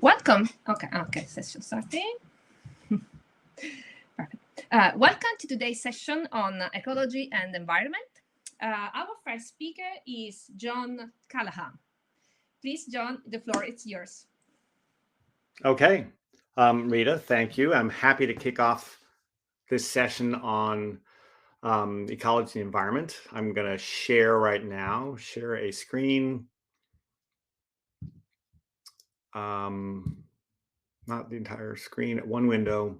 Welcome. Okay, session starting. Perfect. Welcome to today's session on ecology and environment. Our first speaker is John Callahan. Please, John, the floor is yours. Okay, Rita, thank you. I'm happy to kick off this session on ecology and environment. I'm going to share right now, share a screen. Not the entire screen, one window.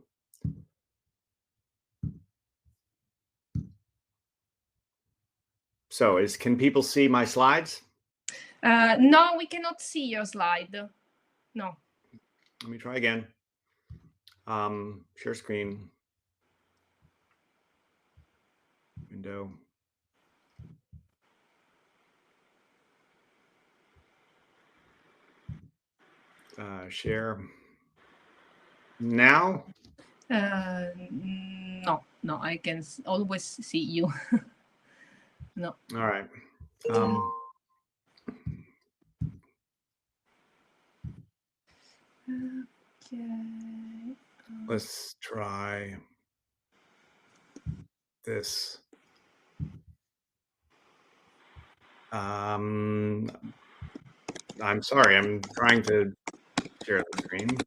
So can people see my slides? No, we cannot see your slide. No. Let me try again. Share screen. Window. Share. Now? No, I can always see you. No. All right. Okay. Let's try this. I'm sorry, I'm trying to share the screen.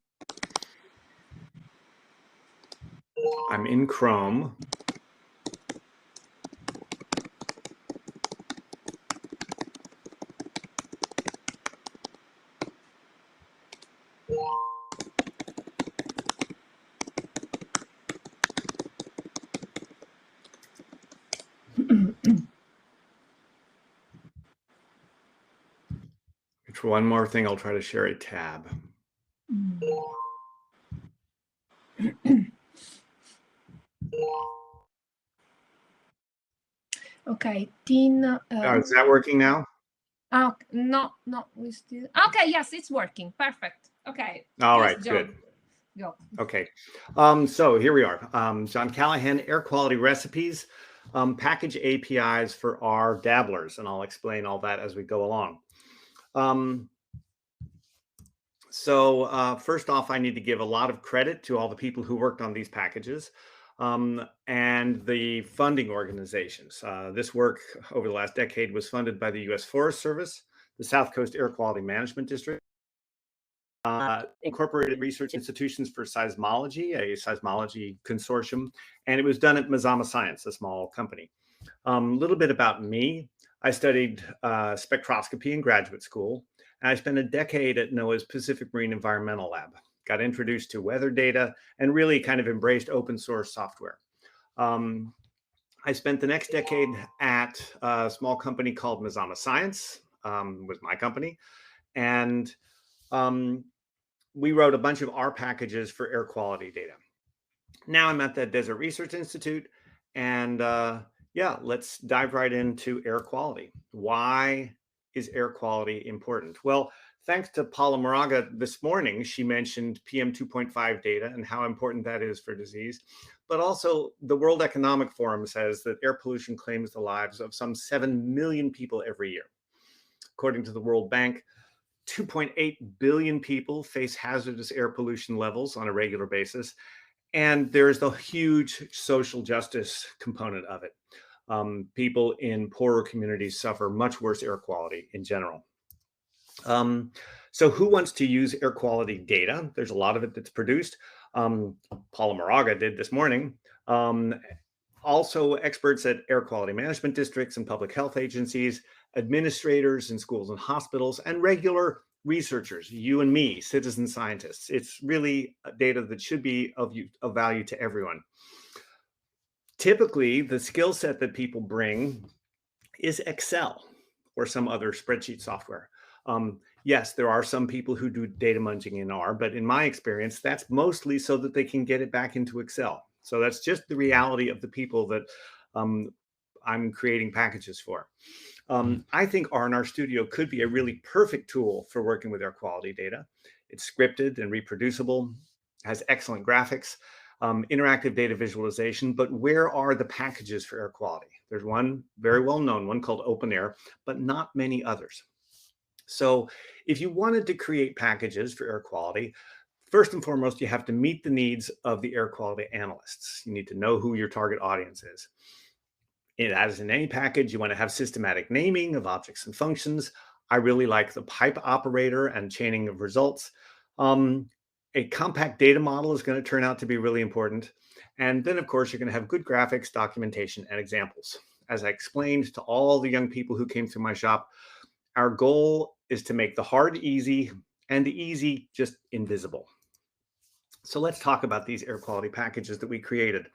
I'm in Chrome. For one more thing, I'll try to share a tab. Okay, Teen. Is that working now? Oh, no, we still. Okay, yes, it's working. Perfect. Okay. All Please, right, John, good. go. Okay. So here we are. John Callahan, Air Quality Recipes, package APIs for our dabblers, and I'll explain all that as we go along. So first off, I need to give a lot of credit to all the people who worked on these packages and the funding organizations. This work over the last decade was funded by the U.S. Forest Service, the South Coast Air Quality Management District, Incorporated Research Institutions for Seismology, a seismology consortium, and it was done at Mazama Science, a small company. A little bit about me. I studied spectroscopy in graduate school, and I spent a decade at NOAA's Pacific Marine Environmental Lab. Got introduced to weather data and really kind of embraced open source software. I spent the next decade at a small company called Mazama Science, was my company, and we wrote a bunch of R packages for air quality data. Now I'm at the Desert Research Institute, and yeah, let's dive right into air quality. Why is air quality important? Well, thanks to Paula Moraga this morning, she mentioned PM 2.5 data and how important that is for disease. But also the World Economic Forum says that air pollution claims the lives of some 7 million people every year. According to the World Bank, 2.8 billion people face hazardous air pollution levels on a regular basis. And there's the huge social justice component of it. People in poorer communities suffer much worse air quality in general. So who wants to use air quality data? There's a lot of it that's produced. Paula Moraga did this morning. Also experts at air quality management districts and public health agencies, administrators in schools and hospitals, and regular researchers, you and me, citizen scientists. It's really data that should be of value to everyone. Typically, the skill set that people bring is Excel or some other spreadsheet software. Yes, there are some people who do data munging in R, but in my experience, that's mostly so that they can get it back into Excel. So that's just the reality of the people that I'm creating packages for. I think R&R Studio could be a really perfect tool for working with air quality data. It's scripted and reproducible, has excellent graphics, interactive data visualization, but where are the packages for air quality? There's one very well-known one called OpenAir, but not many others. So if you wanted to create packages for air quality, first and foremost, you have to meet the needs of the air quality analysts. You need to know who your target audience is. As in any package, you want to have systematic naming of objects and functions. I really like the pipe operator and chaining of results. A compact data model is going to turn out to be really important. And then, of course, you're going to have good graphics, documentation, and examples. As I explained to all the young people who came through my shop, our goal is to make the hard easy and the easy just invisible. So let's talk about these air quality packages that we created.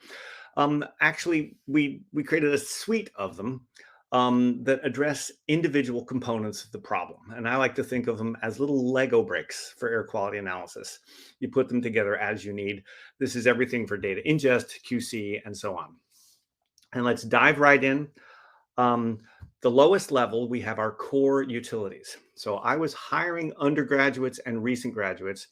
Actually, we created a suite of them that address individual components of the problem. And I like to think of them as little Lego bricks for air quality analysis. You put them together as you need. This is everything for data ingest, QC, and so on. And let's dive right in. The lowest level, we have our core utilities. So I was hiring undergraduates and recent graduates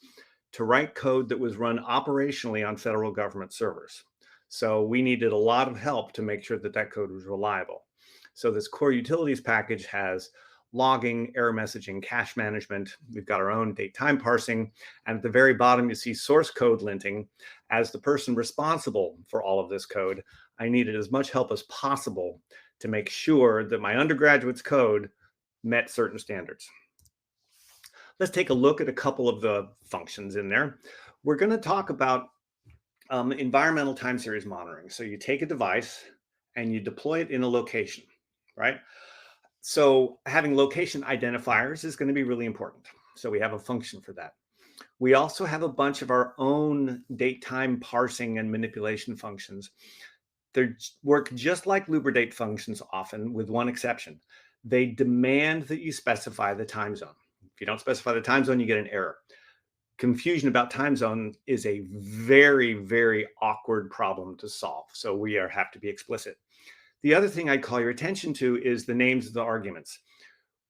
to write code that was run operationally on federal government servers. So we needed a lot of help to make sure that that code was reliable. So this core utilities package has logging, error messaging, cache management. We've got our own date time parsing. And at the very bottom, you see source code linting. As the person responsible for all of this code, I needed as much help as possible to make sure that my undergraduate's code met certain standards. Let's take a look at a couple of the functions in there. We're going to talk about environmental time series monitoring. So you take a device and you deploy it in a location, right? So having location identifiers is going to be really important. So we have a function for that. We also have a bunch of our own date time parsing and manipulation functions. They work just like lubridate functions often, with one exception. They demand that you specify the time zone. If you don't specify the time zone, you get an error. Confusion about time zone is a very, very awkward problem to solve. So we have to be explicit. The other thing I'd call your attention to is the names of the arguments.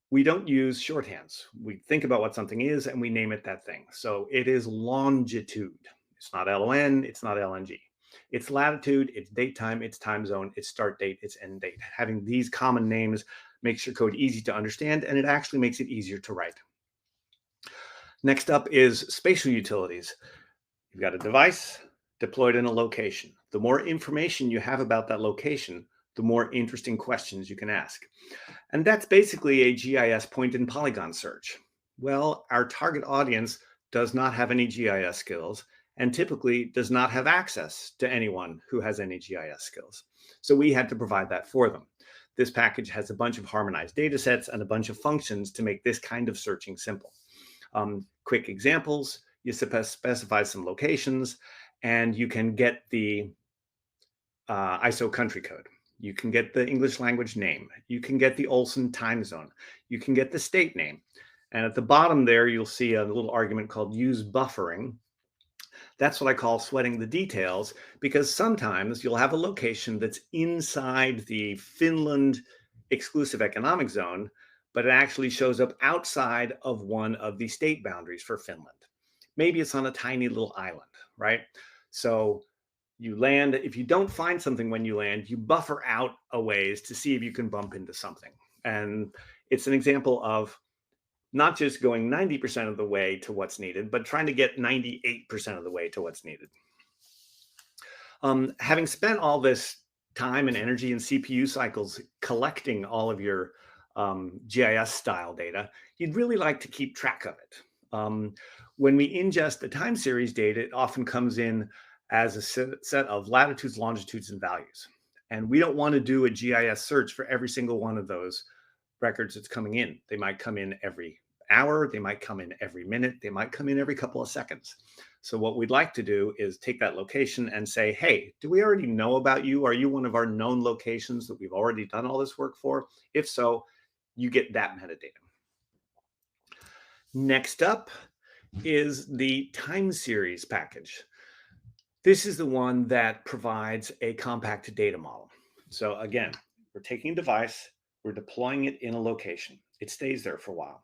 We don't use shorthands. We think about what something is and we name it that thing. So it is longitude. It's not LON, it's not LNG. It's latitude, it's date time, it's time zone, it's start date, it's end date. Having these common names makes your code easy to understand, and it actually makes it easier to write. Next up is spatial utilities. You've got a device deployed in a location. The more information you have about that location, the more interesting questions you can ask. And that's basically a GIS point and polygon search. Well, our target audience does not have any GIS skills and typically does not have access to anyone who has any GIS skills. So we had to provide that for them. This package has a bunch of harmonized data sets and a bunch of functions to make this kind of searching simple. Quick examples, you specify some locations and you can get the ISO country code. You can get the English language name. You can get the Olson time zone. You can get the state name. And at the bottom there, you'll see a little argument called use buffering. That's what I call sweating the details, because sometimes you'll have a location that's inside the Finland exclusive economic zone, but it actually shows up outside of one of the state boundaries for Finland. Maybe it's on a tiny little island, right? So you land, if you don't find something when you land, you buffer out a ways to see if you can bump into something. And it's an example of not just going 90% of the way to what's needed, but trying to get 98% of the way to what's needed. Having spent all this time and energy and CPU cycles collecting all of your GIS style data, you'd really like to keep track of it. When we ingest the time series data, it often comes in as a set of latitudes, longitudes, and values. And we don't want to do a GIS search for every single one of those records that's coming in. They might come in every hour, they might come in every minute, they might come in every couple of seconds. So what we'd like to do is take that location and say, hey, do we already know about you? Are you one of our known locations that we've already done all this work for? If so, you get that metadata. Next up is the time series package. This is the one that provides a compact data model. So again, we're taking a device, we're deploying it in a location. It stays there for a while.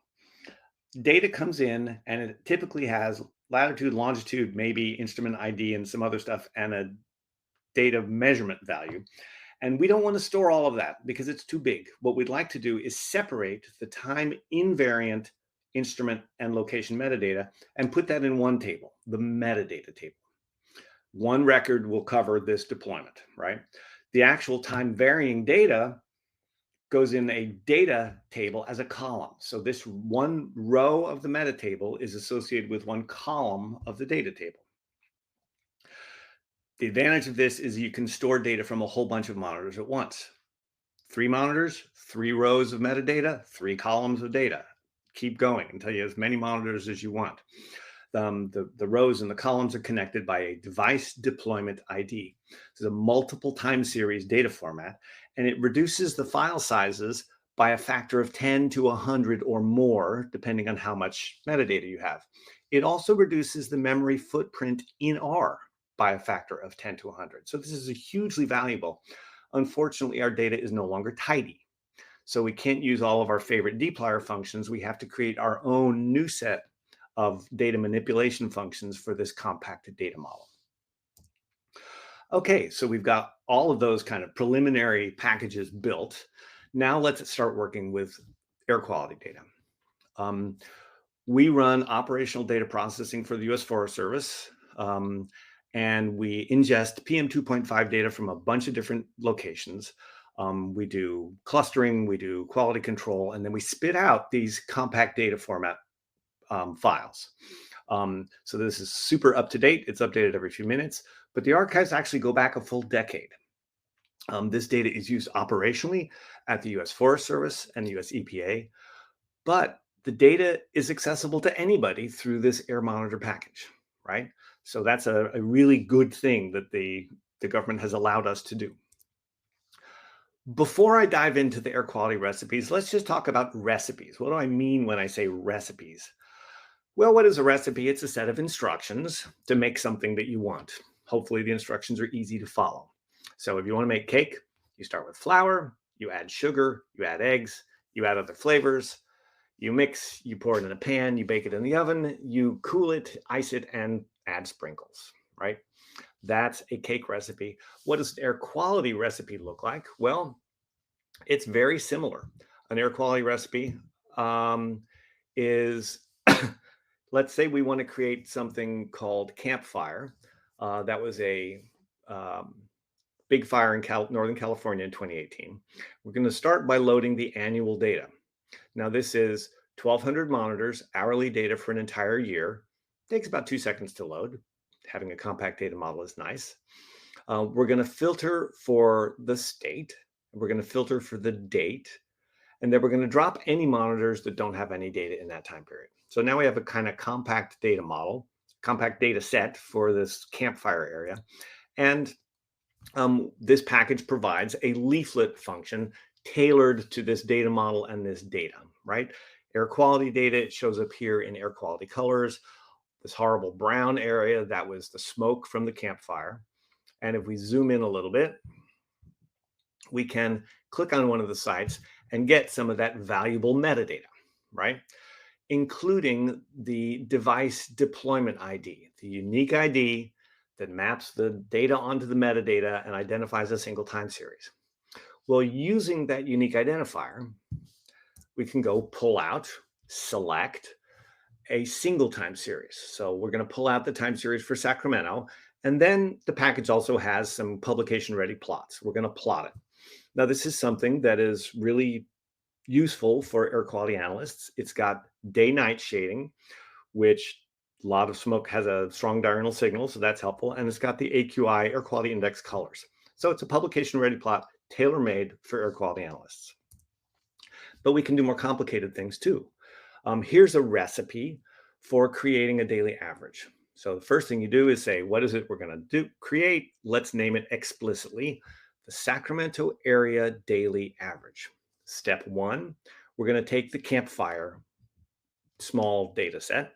Data comes in and it typically has latitude, longitude, maybe instrument ID and some other stuff, and a data measurement value. And we don't want to store all of that because it's too big. What we'd like to do is separate the time invariant instrument, and location metadata and put that in one table, the metadata table. One record will cover this deployment, right? The actual time varying data goes in a data table as a column. So this one row of the meta table is associated with one column of the data table. The advantage of this is you can store data from a whole bunch of monitors at once. 3 monitors, 3 rows of metadata, 3 columns of data. Keep going until you have as many monitors as you want. The rows and the columns are connected by a device deployment ID. This is a multiple time series data format, and it reduces the file sizes by a factor of 10 to 100 or more, depending on how much metadata you have. It also reduces the memory footprint in R by a factor of 10 to 100. So this is hugely valuable. Unfortunately, our data is no longer tidy. So we can't use all of our favorite dplyr functions. We have to create our own new set of data manipulation functions for this compacted data model. Okay, so we've got all of those kind of preliminary packages built. Now let's start working with air quality data. We run operational data processing for the US Forest Service, and we ingest PM 2.5 data from a bunch of different locations. We do clustering, we do quality control, and then we spit out these compact data format files. So this is super up to date. It's updated every few minutes, but the archives actually go back a full decade. This data is used operationally at the US Forest Service and the US EPA, but the data is accessible to anybody through this air monitor package, right? So that's a really good thing that the government has allowed us to do. Before I dive into the air quality recipes, let's just talk about recipes. What do I mean when I say recipes? Well, what is a recipe? It's a set of instructions to make something that you want. Hopefully the instructions are easy to follow. So if you want to make cake, you start with flour, you add sugar, you add eggs, you add other flavors, you mix, you pour it in a pan, you bake it in the oven, you cool it, ice it, and add sprinkles, right? That's a cake recipe. What does an air quality recipe look like? Well, it's very similar. An air quality recipe is, let's say we want to create something called campfire. That was a big fire in Northern California in 2018. We're going to start by loading the annual data. Now this is 1,200 monitors, hourly data for an entire year. Takes about 2 seconds to load. Having a compact data model is nice. We're going to filter for the state. We're going to filter for the date. And then we're going to drop any monitors that don't have any data in that time period. So now we have a kind of compact data model, compact data set for this campfire area. And this package provides a leaflet function tailored to this data model and this data, right? Air quality data, it shows up here in air quality colors. This horrible brown area, that was the smoke from the campfire. And if we zoom in a little bit, we can click on one of the sites and get some of that valuable metadata, right? Including the device deployment ID, the unique ID that maps the data onto the metadata and identifies a single time series. Well, using that unique identifier, we can go pull out, select a single time series. So we're going to pull out the time series for Sacramento, and then the package also has some publication ready plots. We're going to plot it. Now, this is something that is really useful for air quality analysts. It's got day-night shading, which a lot of smoke has a strong diurnal signal, so that's helpful. And it's got the AQI, air quality index colors. So it's a publication ready plot tailor-made for air quality analysts. But we can do more complicated things too. Here's a recipe for creating a daily average. So the first thing you do is say, what is it we're going to create? Let's name it explicitly the Sacramento area daily average. Step 1, we're going to take the campfire small data set,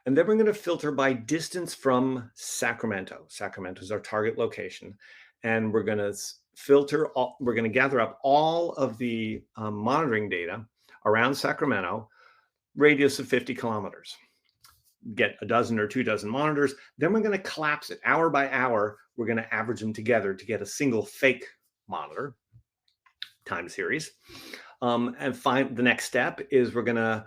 and then we're going to filter by distance from Sacramento. Sacramento is our target location, and we're going to we're going to gather up all of the monitoring data around Sacramento, radius of 50 kilometers. Get a dozen or 2 dozen monitors. Then we're going to collapse it hour by hour. We're going to average them together to get a single fake monitor time series. And the next step is we're going to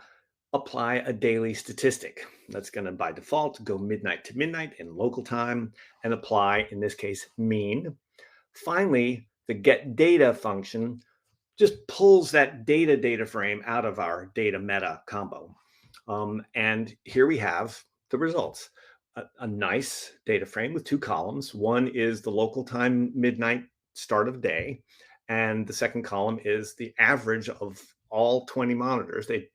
apply a daily statistic. That's going to, by default, go midnight to midnight in local time and apply, in this case, mean. Finally, the get data function just pulls that data frame out of our data meta combo. And here we have the results. A nice data frame with two columns. One is the local time midnight start of day, and the second column is the average of all 20 monitors. They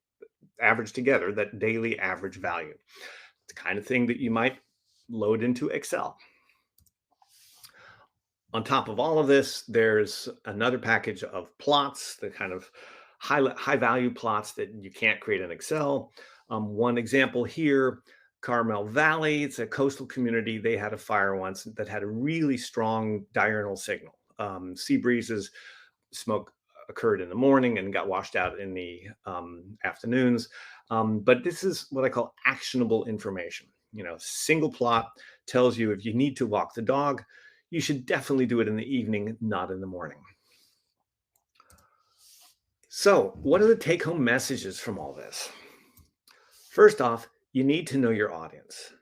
average together that daily average value. It's the kind of thing that you might load into Excel. On top of all of this, there's another package of plots, the kind of high value plots that you can't create in Excel. One example here, Carmel Valley, it's a coastal community. They had a fire once that had a really strong diurnal signal. Sea breezes, smoke occurred in the morning and got washed out in the afternoons. But this is what I call actionable information. Single plot tells you if you need to walk the dog, you should definitely do it in the evening, not in the morning. So, what are the take-home messages from all this? First off, you need to know your audience.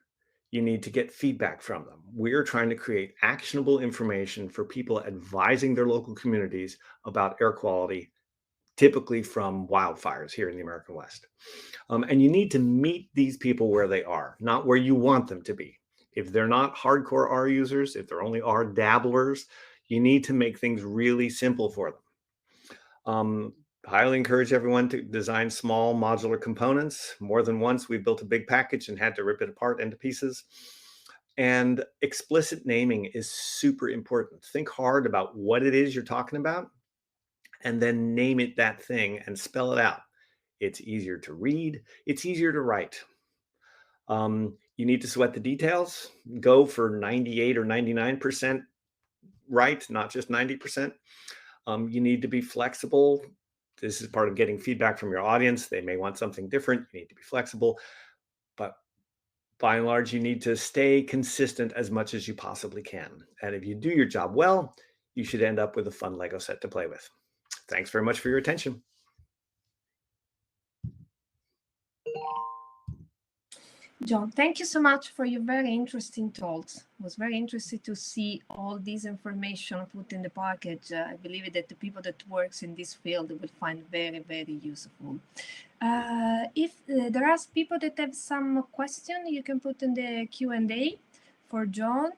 You need to get feedback from them. We're trying to create actionable information for people advising their local communities about air quality, typically from wildfires here in the American West. And you need to meet these people where they are, not where you want them to be. If they're not hardcore R users, if they're only R dabblers, you need to make things really simple for them. Highly encourage everyone to design small modular components. More than once, we built a big package and had to rip it apart into pieces. And explicit naming is super important. Think hard about what it is you're talking about, and then name it that thing and spell it out. It's easier to read. It's easier to write. You need to sweat the details. Go for 98 or 99% right, not just 90%. You need to be flexible. This is part of getting feedback from your audience. They may want something different. You need to be flexible. But by and large, you need to stay consistent as much as you possibly can. And if you do your job well, you should end up with a fun Lego set to play with. Thanks very much for your attention. John, thank you so much for your very interesting talks. It was very interesting to see all this information put in the package. I believe that the people that works in this field will find very, very useful. If there are people that have some question, you can put in the Q&A for John.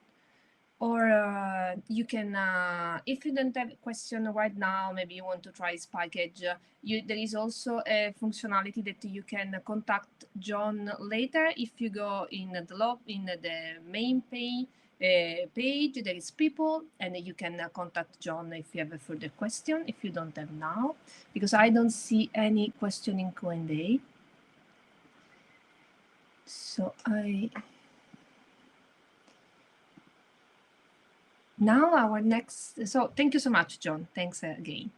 Or you can, if you don't have a question right now, maybe you want to try his package, there is also a functionality that you can contact John later. If you go in the main page, there is people, and you can contact John if you have a further question, if you don't have now, because I don't see any question in Q&A. So now our next, so thank you so much, John. Thanks again.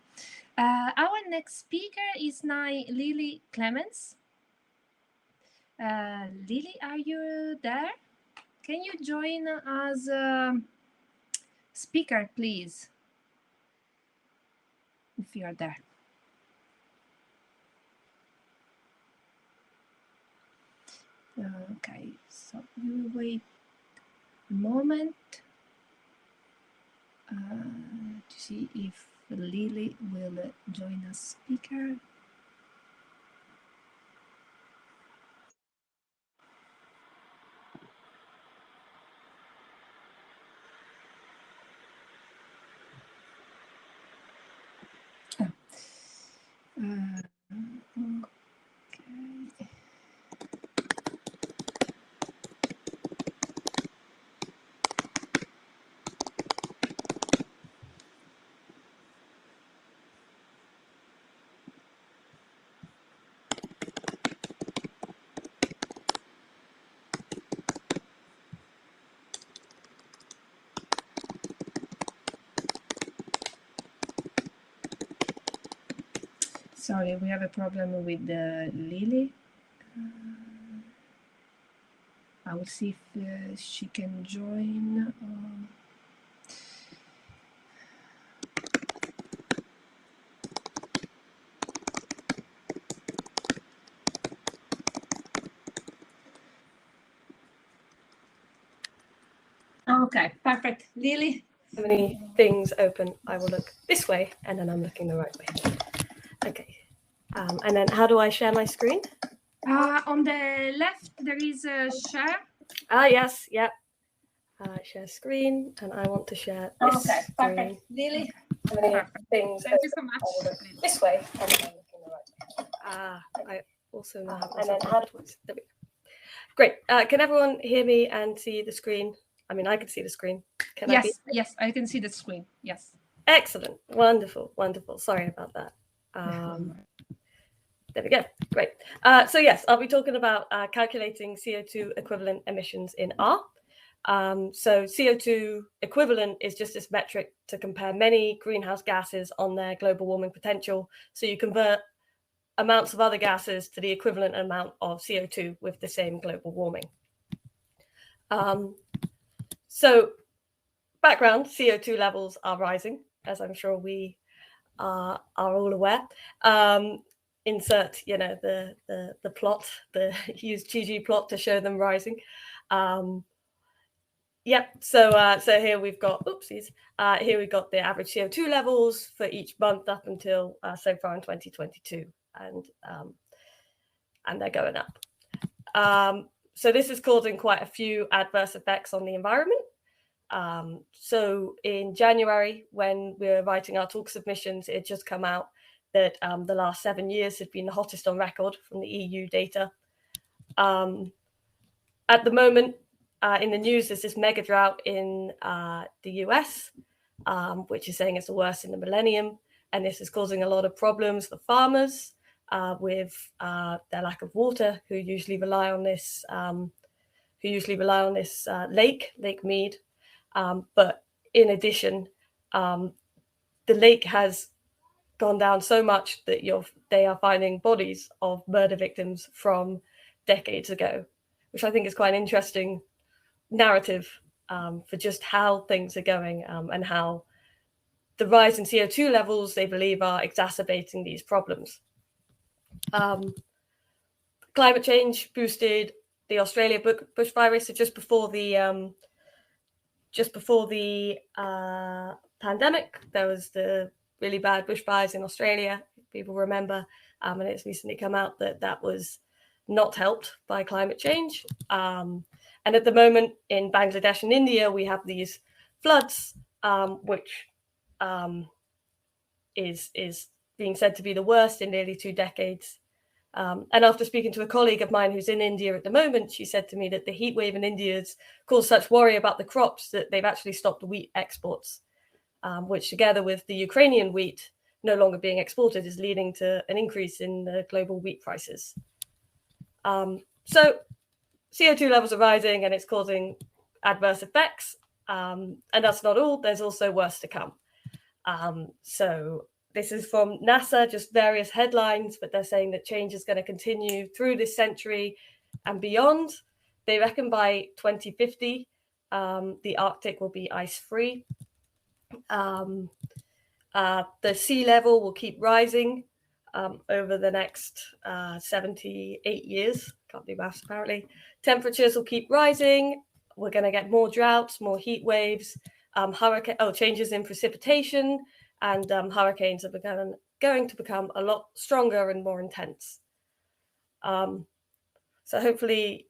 Our next speaker is now Lily Clements. Lily, are you there? Can you join as a speaker, please? If you are there. Okay, so we will wait a moment to see if Lily will join as speaker. Okay. Sorry, we have a problem with Lily. I will see if she can join. Okay, perfect. Lily? So many things open. I will look this way, and then I'm looking the right way. Okay. And then how do I share my screen? On the left, there is a share. Yes, yep. Share screen, and I want to share this Okay, screen. perfect. Lily? So many Perfect. things. Thank you so much. I will look this way, and then I'm looking the right way. I also know how to. There we go. Great. Can everyone hear me and see the screen? I mean, I can see the screen. Can I? Yes, I can see the screen. Yes. Excellent. Wonderful. Sorry about that. There we go. Great. So yes, I'll be talking about calculating CO2 equivalent emissions in R. So CO2 equivalent is just this metric to compare many greenhouse gases on their global warming potential. So you convert amounts of other gases to the equivalent amount of CO2 with the same global warming. So background, CO2 levels are rising, as I'm sure we are all aware. Insert, the plot, use ggplot to show them rising. So here we've got, here we've got the average CO2 levels for each month up until so far in 2022, and they're going up. So this is causing quite a few adverse effects on the environment. So in January, when we were writing our talk submissions, it had just come out that the last 7 years had been the hottest on record from the EU data. At the moment, in the news, there's this mega drought in the US, which is saying it's the worst in the millennium. And this is causing a lot of problems for farmers with their lack of water, who usually rely on this, Lake Mead. But in addition, the lake has gone down so much that they are finding bodies of murder victims from decades ago, which I think is quite an interesting narrative for just how things are going and how the rise in CO2 levels, they believe, are exacerbating these problems. Climate change boosted the Australia bushfires. So just before the pandemic, there was the really bad bushfires in Australia. People remember, and it's recently come out that was not helped by climate change. And at the moment in Bangladesh and India, we have these floods, which is being said to be the worst in nearly 2 decades. And after speaking to a colleague of mine who's in India at the moment, she said to me that the heat wave in India has caused such worry about the crops that they've actually stopped wheat exports, which together with the Ukrainian wheat no longer being exported is leading to an increase in the global wheat prices. So CO2 levels are rising and it's causing adverse effects. And that's not all. There's also worse to come. So this is from NASA, just various headlines, but they're saying that change is going to continue through this century and beyond. They reckon by 2050, the Arctic will be ice-free. The sea level will keep rising over the next 78 years. Can't do maths, apparently. Temperatures will keep rising. We're going to get more droughts, more heat waves, changes in precipitation, and hurricanes are going to become a lot stronger and more intense. So hopefully,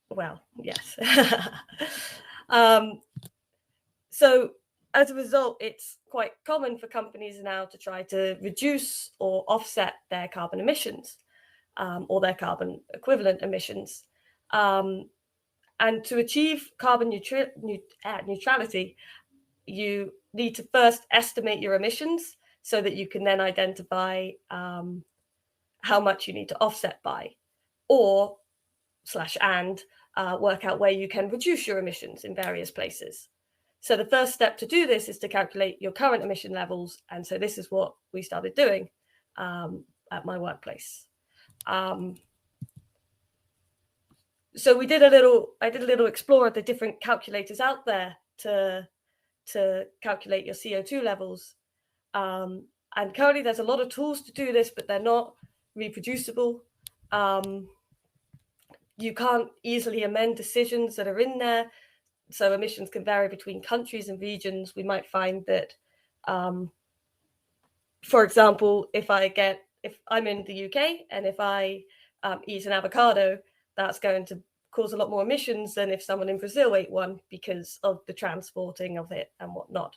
well, yes. So as a result, it's quite common for companies now to try to reduce or offset their carbon emissions or their carbon equivalent emissions. And to achieve carbon neutrality, you need to first estimate your emissions so that you can then identify how much you need to offset by, or work out where you can reduce your emissions in various places. So the first step to do this is to calculate your current emission levels. And so this is what we started doing at my workplace. So I did a little explore of the different calculators out there to calculate your CO2 levels. And currently there's a lot of tools to do this, but they're not reproducible. You can't easily amend decisions that are in there. so emissions can vary between countries and regions. We might find that, for example, if I'm in the UK and if I eat an avocado, that's going to cause a lot more emissions than if someone in Brazil ate one because of the transporting of it and whatnot.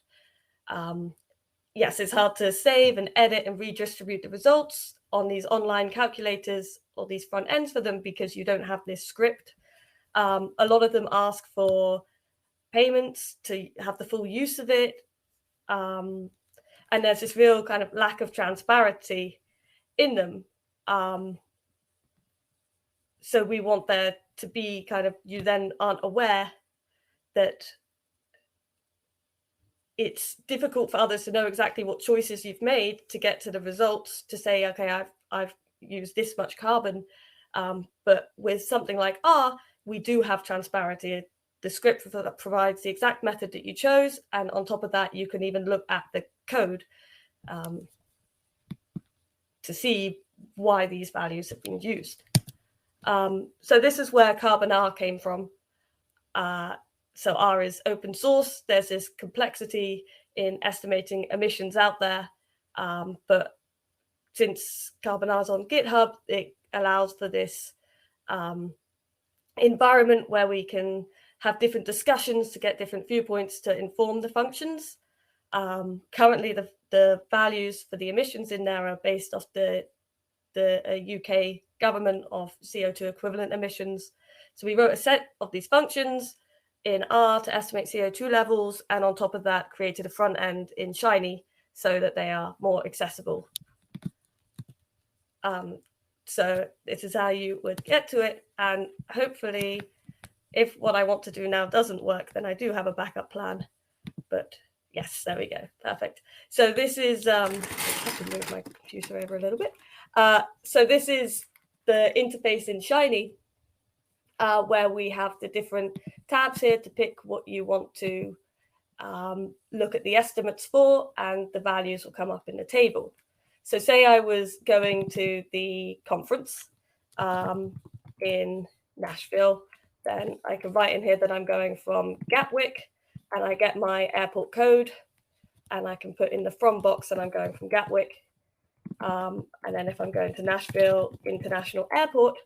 Yes, it's hard to save and edit and redistribute the results on these online calculators or these front ends for them because you don't have this script. A lot of them ask for payments to have the full use of it. And there's this real kind of lack of transparency in them. So we want there to be kind of, you then aren't aware that it's difficult for others to know exactly what choices you've made to get to the results to say, okay, I've used this much carbon. But with something like R, we do have transparency. The script provides the exact method that you chose. And on top of that, you can even look at the code to see why these values have been used. So this is where Carbon R came from. So R is open source. There's this complexity in estimating emissions out there. But since Carbon R is on GitHub, it allows for this environment where we can have different discussions to get different viewpoints to inform the functions. Currently, the values for the emissions in there are based off the UK government of CO2 equivalent emissions. So we wrote a set of these functions in R to estimate CO2 levels, and on top of that, created a front end in Shiny so that they are more accessible. So this is how you would get to it, and hopefully, if what I want to do now doesn't work, then I do have a backup plan. But yes, there we go, perfect. So this is, I have to move my computer over a little bit. So this is the interface in Shiny, where we have the different tabs here to pick what you want to look at the estimates for, and the values will come up in the table. So say I was going to the conference in Nashville, then I can write in here that I'm going from Gatwick, and I get my airport code, and I can put in the from box that I'm going from Gatwick. And then if I'm going to Nashville International Airport,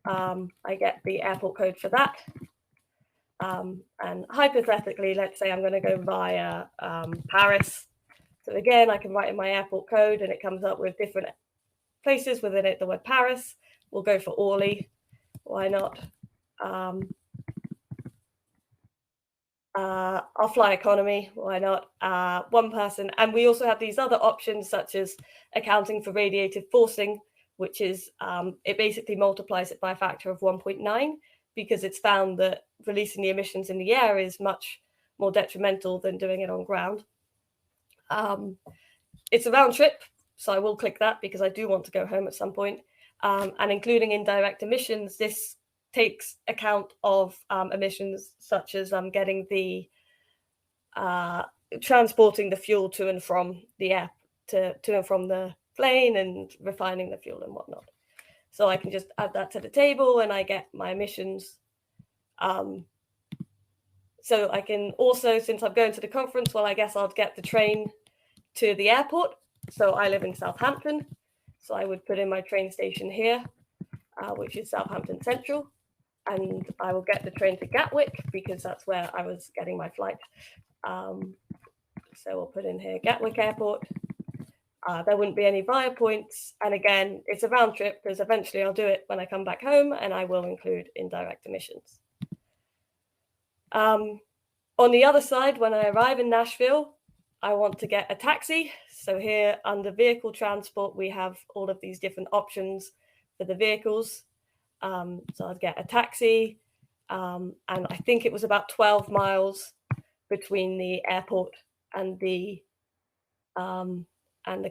I get the airport code for that. And hypothetically, let's say I'm going to go via Paris. So again, I can write in my airport code and it comes up with different places within it, the word Paris. We'll go for Orly. Why not? I'll fly economy. Why not? One person. And we also have these other options such as accounting for radiative forcing, which is, it basically multiplies it by a factor of 1.9 because it's found that releasing the emissions in the air is much more detrimental than doing it on ground. It's a round trip, so I will click that because I do want to go home at some point. And including indirect emissions, this takes account of emissions such as getting the transporting the fuel to and from the air, to and from the plane, and refining the fuel and whatnot. So I can just add that to the table and I get my emissions. So I can also, since I'm going to the conference, well, I guess I'll get the train to the airport. So I live in Southampton. So I would put in my train station here, which is Southampton Central. And I will get the train to Gatwick because that's where I was getting my flight. So we'll put in here Gatwick Airport. There wouldn't be any via points. And again, it's a round trip because eventually I'll do it when I come back home, and I will include indirect emissions. On the other side, when I arrive in Nashville, I want to get a taxi. So here under vehicle transport, we have all of these different options for the vehicles. So I'd get a taxi. And I think it was about 12 miles between the airport and the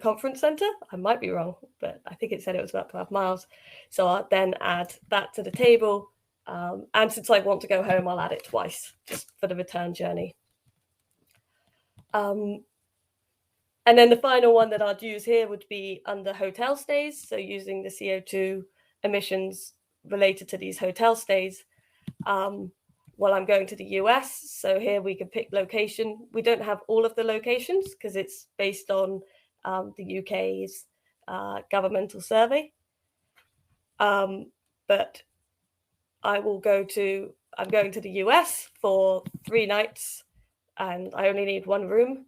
conference center. I might be wrong, but I think it said it was about 12 miles. So I'll then add that to the table. And since I want to go home, I'll add it twice just for the return journey. And then the final one that I'd use here would be under hotel stays. So using the CO2 emissions related to these hotel stays. Well, I'm going to the US, so here we can pick location. We don't have all of the locations because it's based on the UK's governmental survey. But I'm going to the US for 3 nights, and I only need 1 room,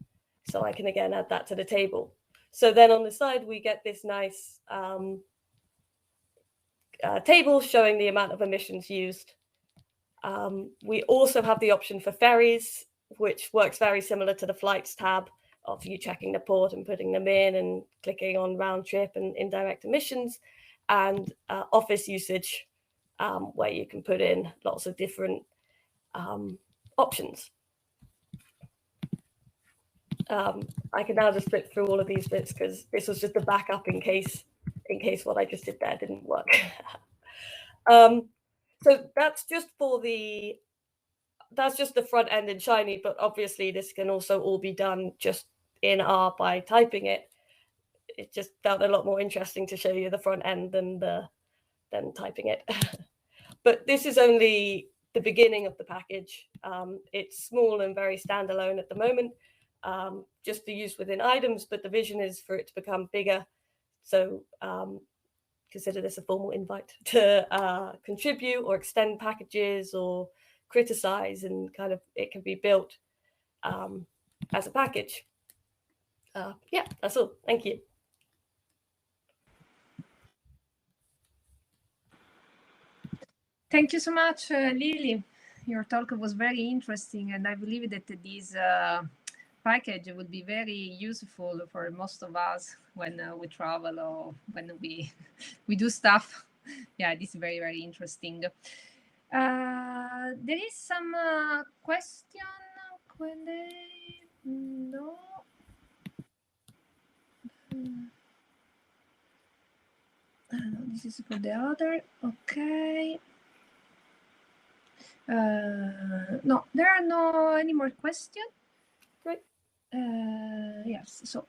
so I can again add that to the table. So then on the side, we get this nice table showing the amount of emissions used. We also have the option for ferries, which works very similar to the flights tab of you checking the port and putting them in and clicking on round trip and indirect emissions, and office usage, where you can put in lots of different options. I can now just flip through all of these bits because this was just a backup in case what I just did there didn't work. So that's just the front end in Shiny, but obviously this can also all be done just in R by typing it. It just felt a lot more interesting to show you the front end than typing it. But this is only the beginning of the package. It's small and very standalone at the moment, just for use within items, but the vision is for it to become bigger. So consider this a formal invite to contribute or extend packages or criticize, and kind of it can be built as a package. Yeah, that's all. Thank you. Thank you so much, Lily. Your talk was very interesting, and I believe that this package would be very useful for most of us when we travel or when we do stuff. Yeah, this is very, very interesting. There is some question. No. No, this is for the other. Okay. No, there are no any more questions. Great. Yes, so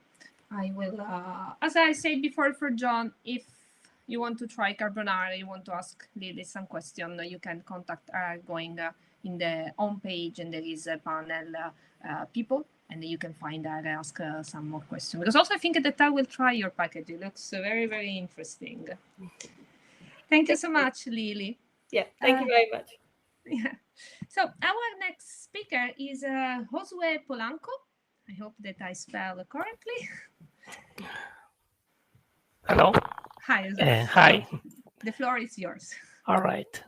I will, as I said before for John, if you want to try carbonara, you want to ask Lily some question, you can contact her going in the home page, and there is a panel people, and you can find her and ask some more questions. Because also I think that I will try your package. It looks very, very interesting. Thank you so much, Lily. Yeah, thank you very much. Yeah. So our next speaker is Josue Polanco. I hope that I spell correctly. Hello. Hi. Josue. Hi. The floor is yours. All right.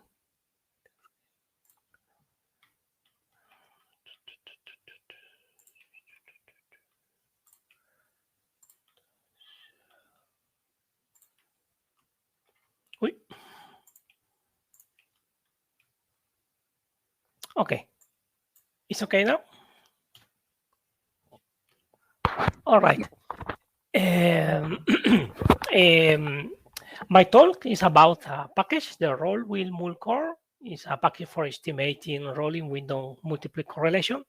Uy. Okay. It's okay now? All right. My talk is about a package, the Roll Wheel Mul Core. Is a package for estimating rolling window multiple correlation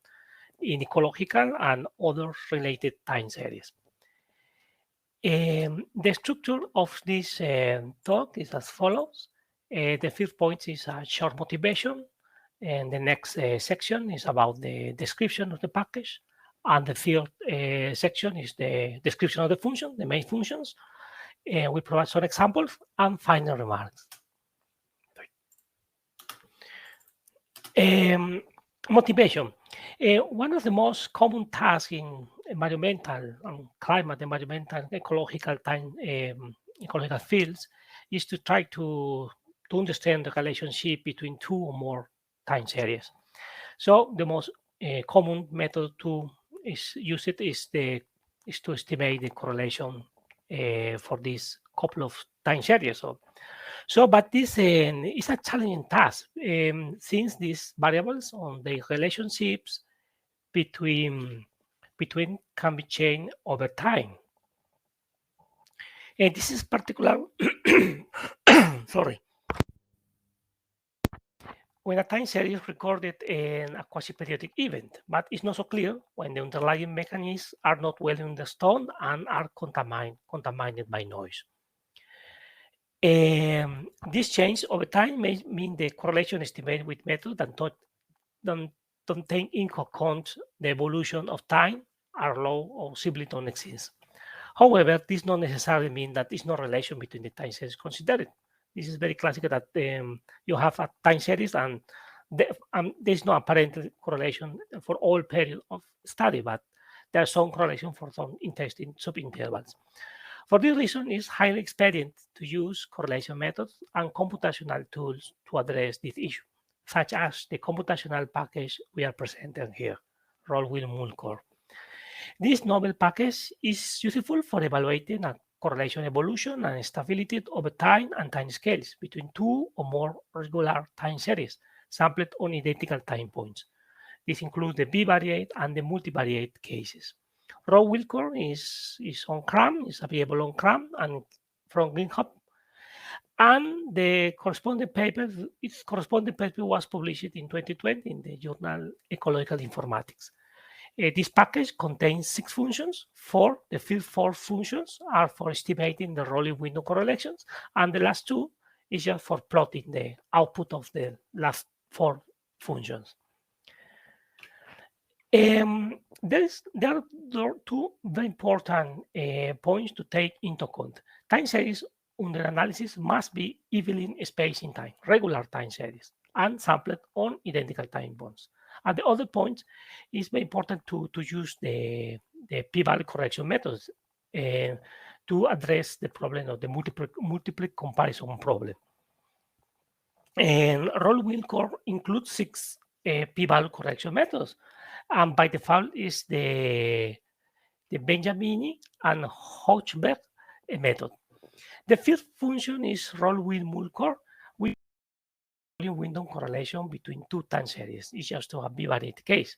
in ecological and other related time series. The structure of this talk is as follows. The first point is a short motivation, and the next section is about the description of the package, and the third section is the description of the function, the main functions. We provide some examples and final remarks. Motivation. One of the most common tasks in environmental and climate, environmental, ecological ecological fields is to try to understand the relationship between 2 or more time series. So the most common method to use it is to estimate the correlation for this couple of time series. But this is a challenging task since these variables on the relationships between can be changed over time. And this is particular, sorry, when a time series is recorded in a quasi-periodic event, but it's not so clear when the underlying mechanisms are not well understood and are contaminated by noise. This change over time may mean the correlation estimated with method don't take into account the evolution of time, are low or simply don't exist. However, this not necessarily mean that there's no relation between the time series considered. This is very classical that you have a time series and there's no apparent correlation for all period of study, but there's some correlation for some interesting subintervals. For this reason, it's highly expedient to use correlation methods and computational tools to address this issue, such as the computational package we are presenting here, Roll-Wheel-Mull-Core. This novel package is useful for evaluating a correlation evolution and stability over time and time scales between two or more regular time series sampled on identical time points. This includes the bivariate and the multivariate cases. Roll-Wheel-Core is on CRAM, is available on CRAM and from GitHub. And the corresponding paper, its corresponding paper was published in 2020 in the journal Ecological Informatics. This package contains 6 functions. The first 4 functions are for estimating the rolling window correlations, and the last 2 is just for plotting the output of the last 4 functions. There are 2 very important points to take into account. Time series under analysis must be evenly spaced in time, regular time series, and sampled on identical time points. And the other point is very important to use the p-value correction methods to address the problem of the multiple comparison problem. And Roll-Wheel-Core includes 6 p-value correction methods, and by default is the Benjamini and Hochberg method. The first function is Roll-Wheel-Mull-Core with window correlation between 2 time series. It's just a bivariate case.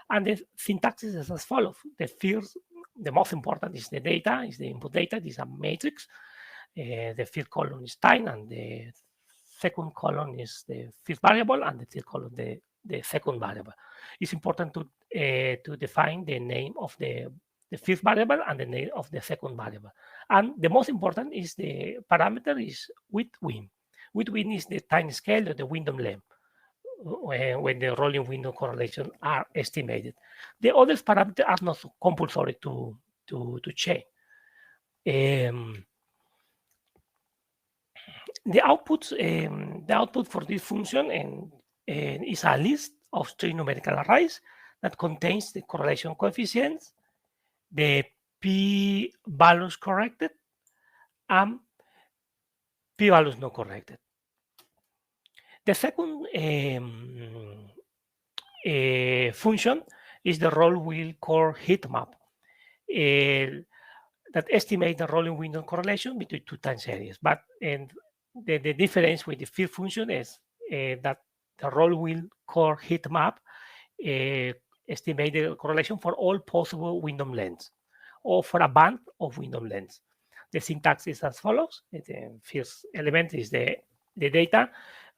And the syntax is as follows. The most important is the data, is the input data. This is a matrix. The first column is time, and the second column is the first variable, and the third column the second variable. It's important to define the name of the first variable and the name of the second variable. And the most important is the parameter is width win. Width win is the time scale of the window length when the rolling window correlation are estimated. The other parameters are not compulsory to change. The output for this function is a list of 3 numerical arrays that contains the correlation coefficients, the p-values corrected, and p-values not corrected. The second function is the Roll-Wheel-Core heat map that estimates the rolling window correlation between 2 time series. But the difference with the first function is that the Roll-Wheel-Core heat map estimates the correlation for all possible window lengths or for a band of window lengths. The syntax is as follows. The first element is the data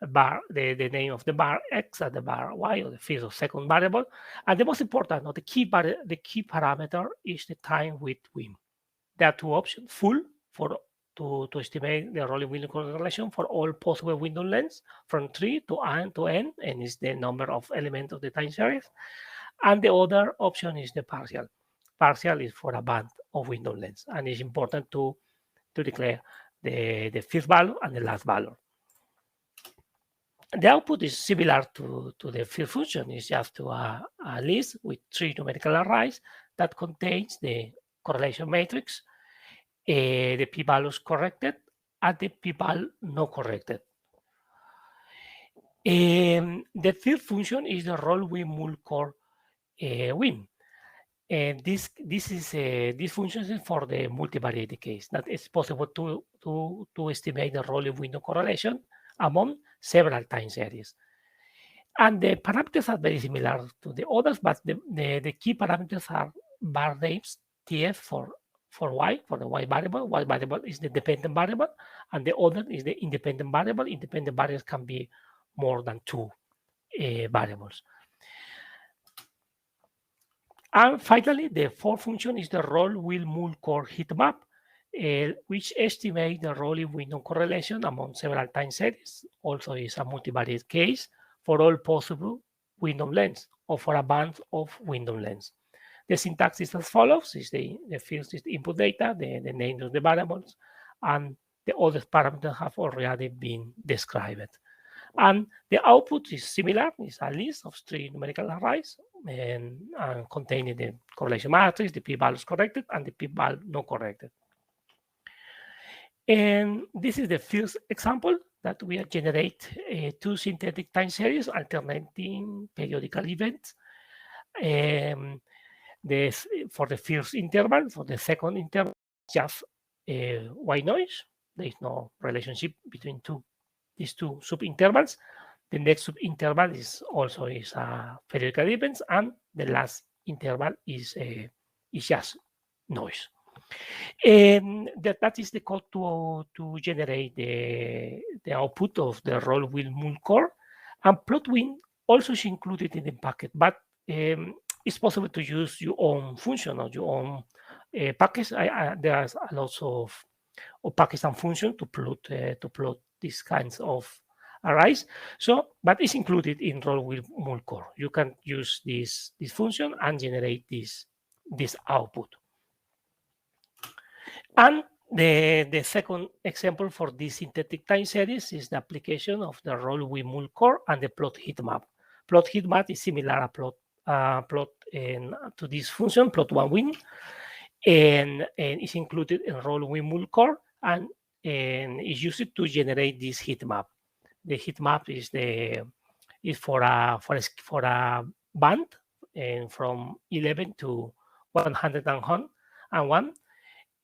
bar, the name of the bar X and the bar Y, or the first or second variable. And the most important, or the key parameter is the time with win. There are 2 options: full to estimate the rolling window correlation for all possible window lengths from 3 to n, and is the number of elements of the time series. And the other option is the partial. Partial is for a band of window lengths, and it's important to declare the first value and the last value. The output is similar to the first function. It's just a list with 3 numerical arrays that contains the correlation matrix, the p-values corrected, and the p-value not corrected. The third function is the Roll-Wheel-Mull-Core win. And this function is for the multivariate case, that it's possible to estimate the rolling window correlation among several time series. And the parameters are very similar to the others, but the key parameters are var names TF for Y, for the Y variable. Y variable is the dependent variable, and the other is the independent variable. Independent variables can be more than 2 variables. And finally, the fourth function is the Roll-Wheel-Mull-Core heat map, which estimates the rolling window correlation among several time series. Also is a multivariate case for all possible window lengths or for a band of window lengths. The syntax is as follows: is the fields is the input data, the names of the variables, and the other parameters have already been described. And the output is similar, it's a list of 3 numerical arrays and containing the correlation matrix, the p-values corrected, and the p-value not corrected. And this is the first example that we generate 2 synthetic time series alternating periodical events. For the first interval, for the second interval, just white noise. There is no relationship between these 2 subintervals. The next subinterval is also periodical events, and the last interval is just noise. And that is the code to generate the output of the roll wheel mul core. And Plotwin also is included in the packet, but it's possible to use your own function or your own package. There are lots of packages and functions to plot these kinds of arrays. So, but it's included in roll wheel mul core. You can use this function and generate this output. And the second example for this synthetic time series is the application of the roll wheel mul core and the plot heat map. Plot heat map is similar to to this function, plot one win, and is included in roll wheel mul core and is used to generate this heat map. The heat map is for a band and from 11 to 101.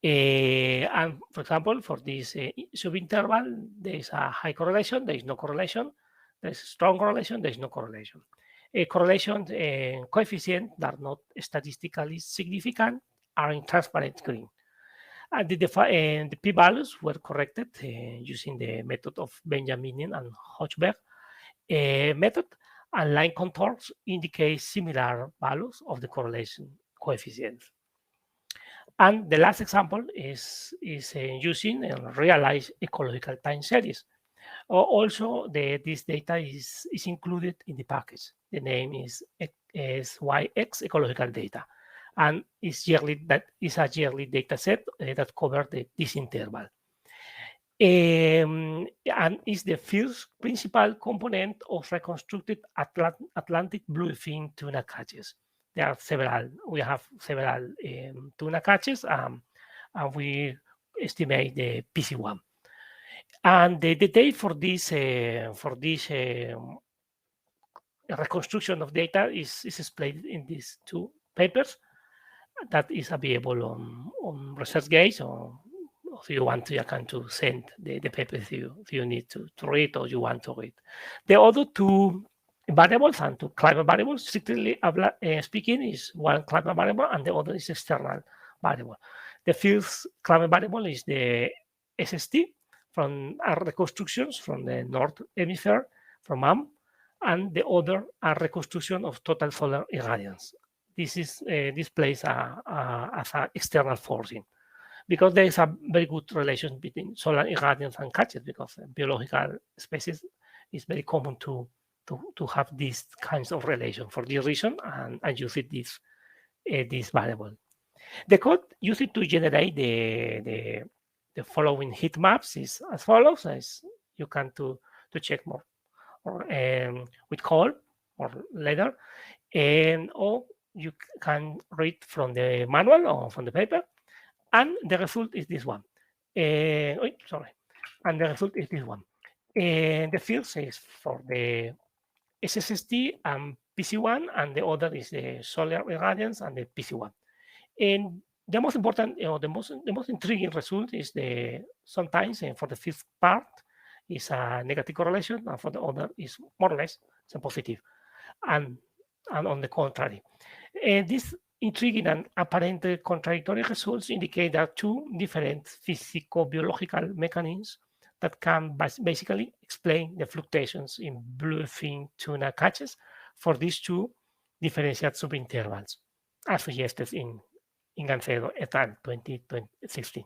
And for example, for this subinterval, there is a high correlation, there is no correlation, there is strong correlation, there is no correlation. A correlation coefficient that are not statistically significant are in transparent green. And the p-values were corrected using the method of Benjaminian and Hochberg method, and line contours indicate similar values of the correlation coefficients. And the last example is using a realized ecological time series. Also, this data is included in the package. The name is SYX ecological data, and is a yearly data set that covers this interval. And is the first principal component of reconstructed Atlantic bluefin tuna catches. There are several. We have several tuna catches, and we estimate the PC1. And the detail for this reconstruction of data is explained in these 2 papers that is available on ResearchGate, or if you want to, you can to send the papers if you need to read or you want to read. The other 2 variables and 2 climate variables, strictly speaking, is one climate variable and the other is external variable. The first climate variable is the SST from our reconstructions from the North Hemisphere, from AM, and the other are reconstruction of total solar irradiance. This plays as an external forcing, because there is a very good relation between solar irradiance and catches, because biological species is very common to have these kinds of relation. For this reason, and use this variable. The code used to generate the following heat maps is as follows. As you can to check more or with call or later, or you can read from the manual or from the paper, and the result is this one. Sorry, and the result is this one. And the fields is for the SST and PC1, and the other is the solar irradiance and the PC1. And the most important, the most intriguing result is sometimes for the fifth part is a negative correlation, and for the other is more or less it's a positive. And on the contrary, these intriguing and apparently contradictory results indicate that 2 different physico-biological mechanisms that can basically explain the fluctuations in bluefin tuna catches for these 2 differential subintervals, as suggested in Gancedo et al. 2016.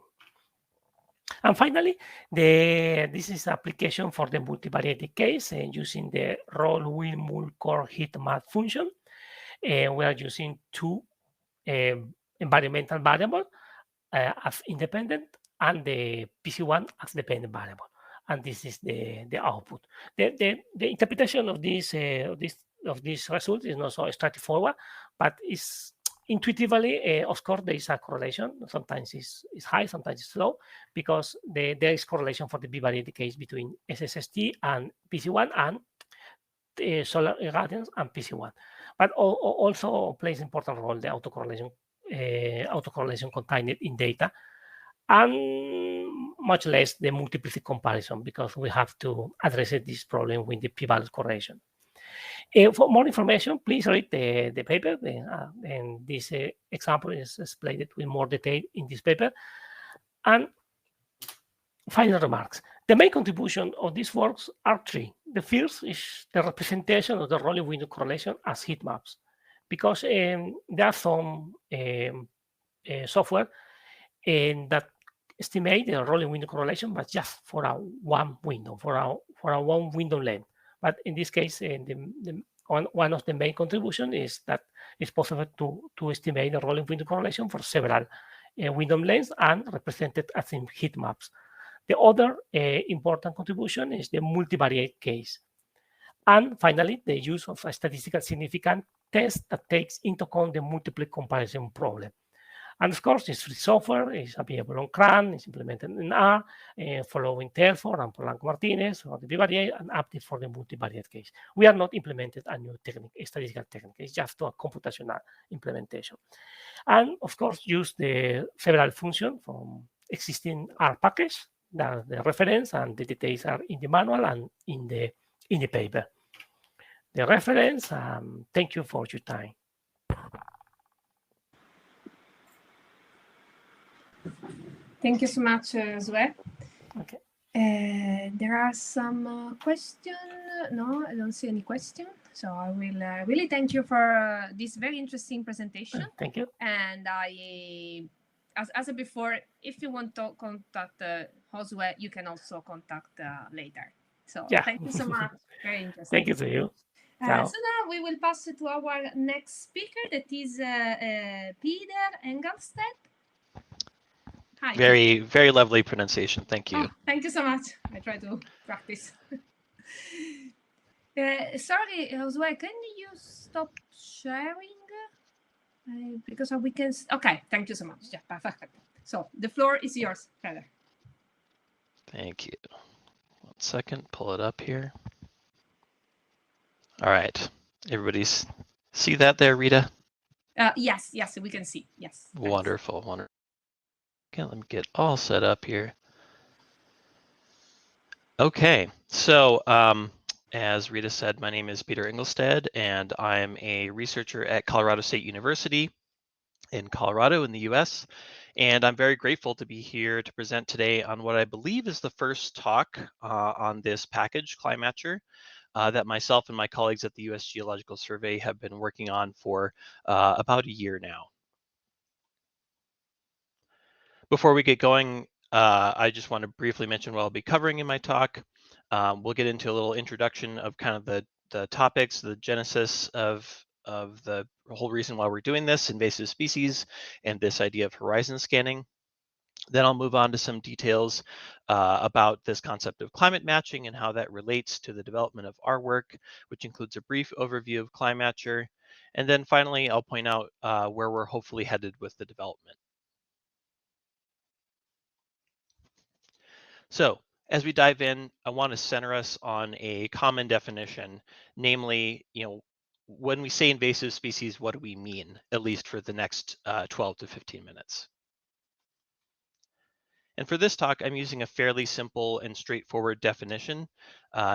And finally, this is application for the multivariate case using the roll-wheel core heat map function. We are using two environmental variables as independent and the PC1 as dependent variable. And this is the output. The interpretation of this result is not so straightforward, but it's intuitively, of course, there is a correlation. Sometimes it's high, sometimes it's low, because there is correlation for the bivariate case between SSST and PC1 and solar irradiance and PC1. But also plays important role the autocorrelation contained in data, and much less the multiplicity comparison, because we have to address this problem with the p-value correlation. For more information, please read the paper, and this example is explained with more detail in this paper. And final remarks. The main contribution of these works are three. The first is the representation of the rolling window correlation as heat maps, because there are some software that estimate the rolling window correlation, but just for a one window, for a one window length. But in this case, one of the main contribution is that it's possible to estimate the rolling window correlation for several window lengths and represented as in heat maps. The other important contribution is the multivariate case. And finally, the use of a statistical significant test that takes into account the multiple comparison problem. And of course, it's free software, it's available on CRAN, it's implemented in R, following Telford and Polanco-Martinez for the bivariate, and Aptiv for the multivariate case. We are not implemented a new technique, a statistical technique, it's just a computational implementation. And of course, use the several functions from existing R package, the reference, and the details are in the manual and in the paper. The reference, thank you for your time. Thank you so much, Zoe. Okay. There are some questions. No, I don't see any question. So I will really thank you for this very interesting presentation. Thank you. And as I said before, if you want to contact Josue, you can also contact later. So yeah. Thank you so much. Very interesting. Thank you to you. So now we will pass it to our next speaker, that is Peter Engelstedt. Hi. Very lovely pronunciation. Thank you. Oh, thank you so much. I try to practice. Sorry, Josue, can you stop sharing? Because we can. Okay, thank you so much. Yeah, perfect. So the floor is yours, Peter. Thank you. 1 second, pull it up here. All right, everybody's see that there, Rita? Yes, we can see. Yes. Wonderful, wonderful. Okay, let me get all set up here. Okay, so as Rita said, my name is Peter Engelstedt, and I'm a researcher at Colorado State University in Colorado in the US. And I'm very grateful to be here to present today on what I believe is the first talk on this package, CliMatcher, that myself and my colleagues at the US Geological Survey have been working on for about a year now. Before we get going, I just want to briefly mention what I'll be covering in my talk. We'll get into a little introduction of kind of the topics, the genesis of the whole reason why we're doing this, invasive species, and this idea of horizon scanning. Then I'll move on to some details about this concept of climate matching and how that relates to the development of our work, which includes a brief overview of CliMatcher. And then finally, I'll point out where we're hopefully headed with the development. So as we dive in, I want to center us on a common definition, namely, when we say invasive species, what do we mean, at least for the next 12 to 15 minutes? And for this talk, I'm using a fairly simple and straightforward definition.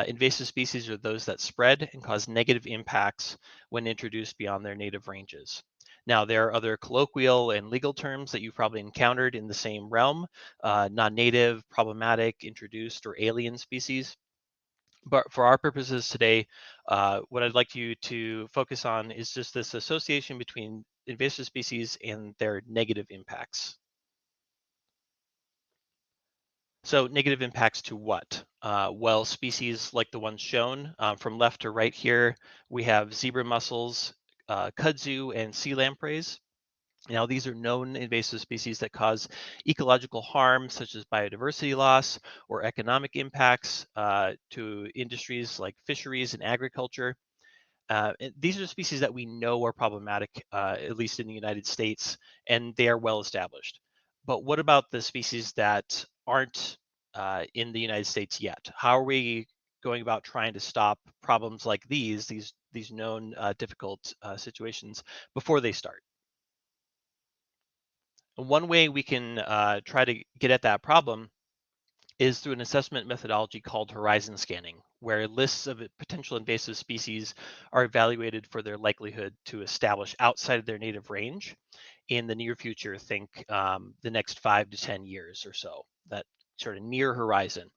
Invasive species are those that spread and cause negative impacts when introduced beyond their native ranges. Now, there are other colloquial and legal terms that you've probably encountered in the same realm, non-native, problematic, introduced, or alien species. But for our purposes today, what I'd like you to focus on is just this association between invasive species and their negative impacts. So negative impacts to what? Well, species like the ones shown from left to right here, we have zebra mussels, kudzu, and sea lampreys. Now, these are known invasive species that cause ecological harm, such as biodiversity loss or economic impacts to industries like fisheries and agriculture. These are species that we know are problematic, at least in the United States, and they are well established. But what about the species that aren't in the United States yet? How are we going about trying to stop problems like these known difficult situations before they start? One way we can try to get at that problem is through an assessment methodology called horizon scanning, where lists of potential invasive species are evaluated for their likelihood to establish outside of their native range in the near future. Think the next 5 to 10 years or so, that sort of near horizon.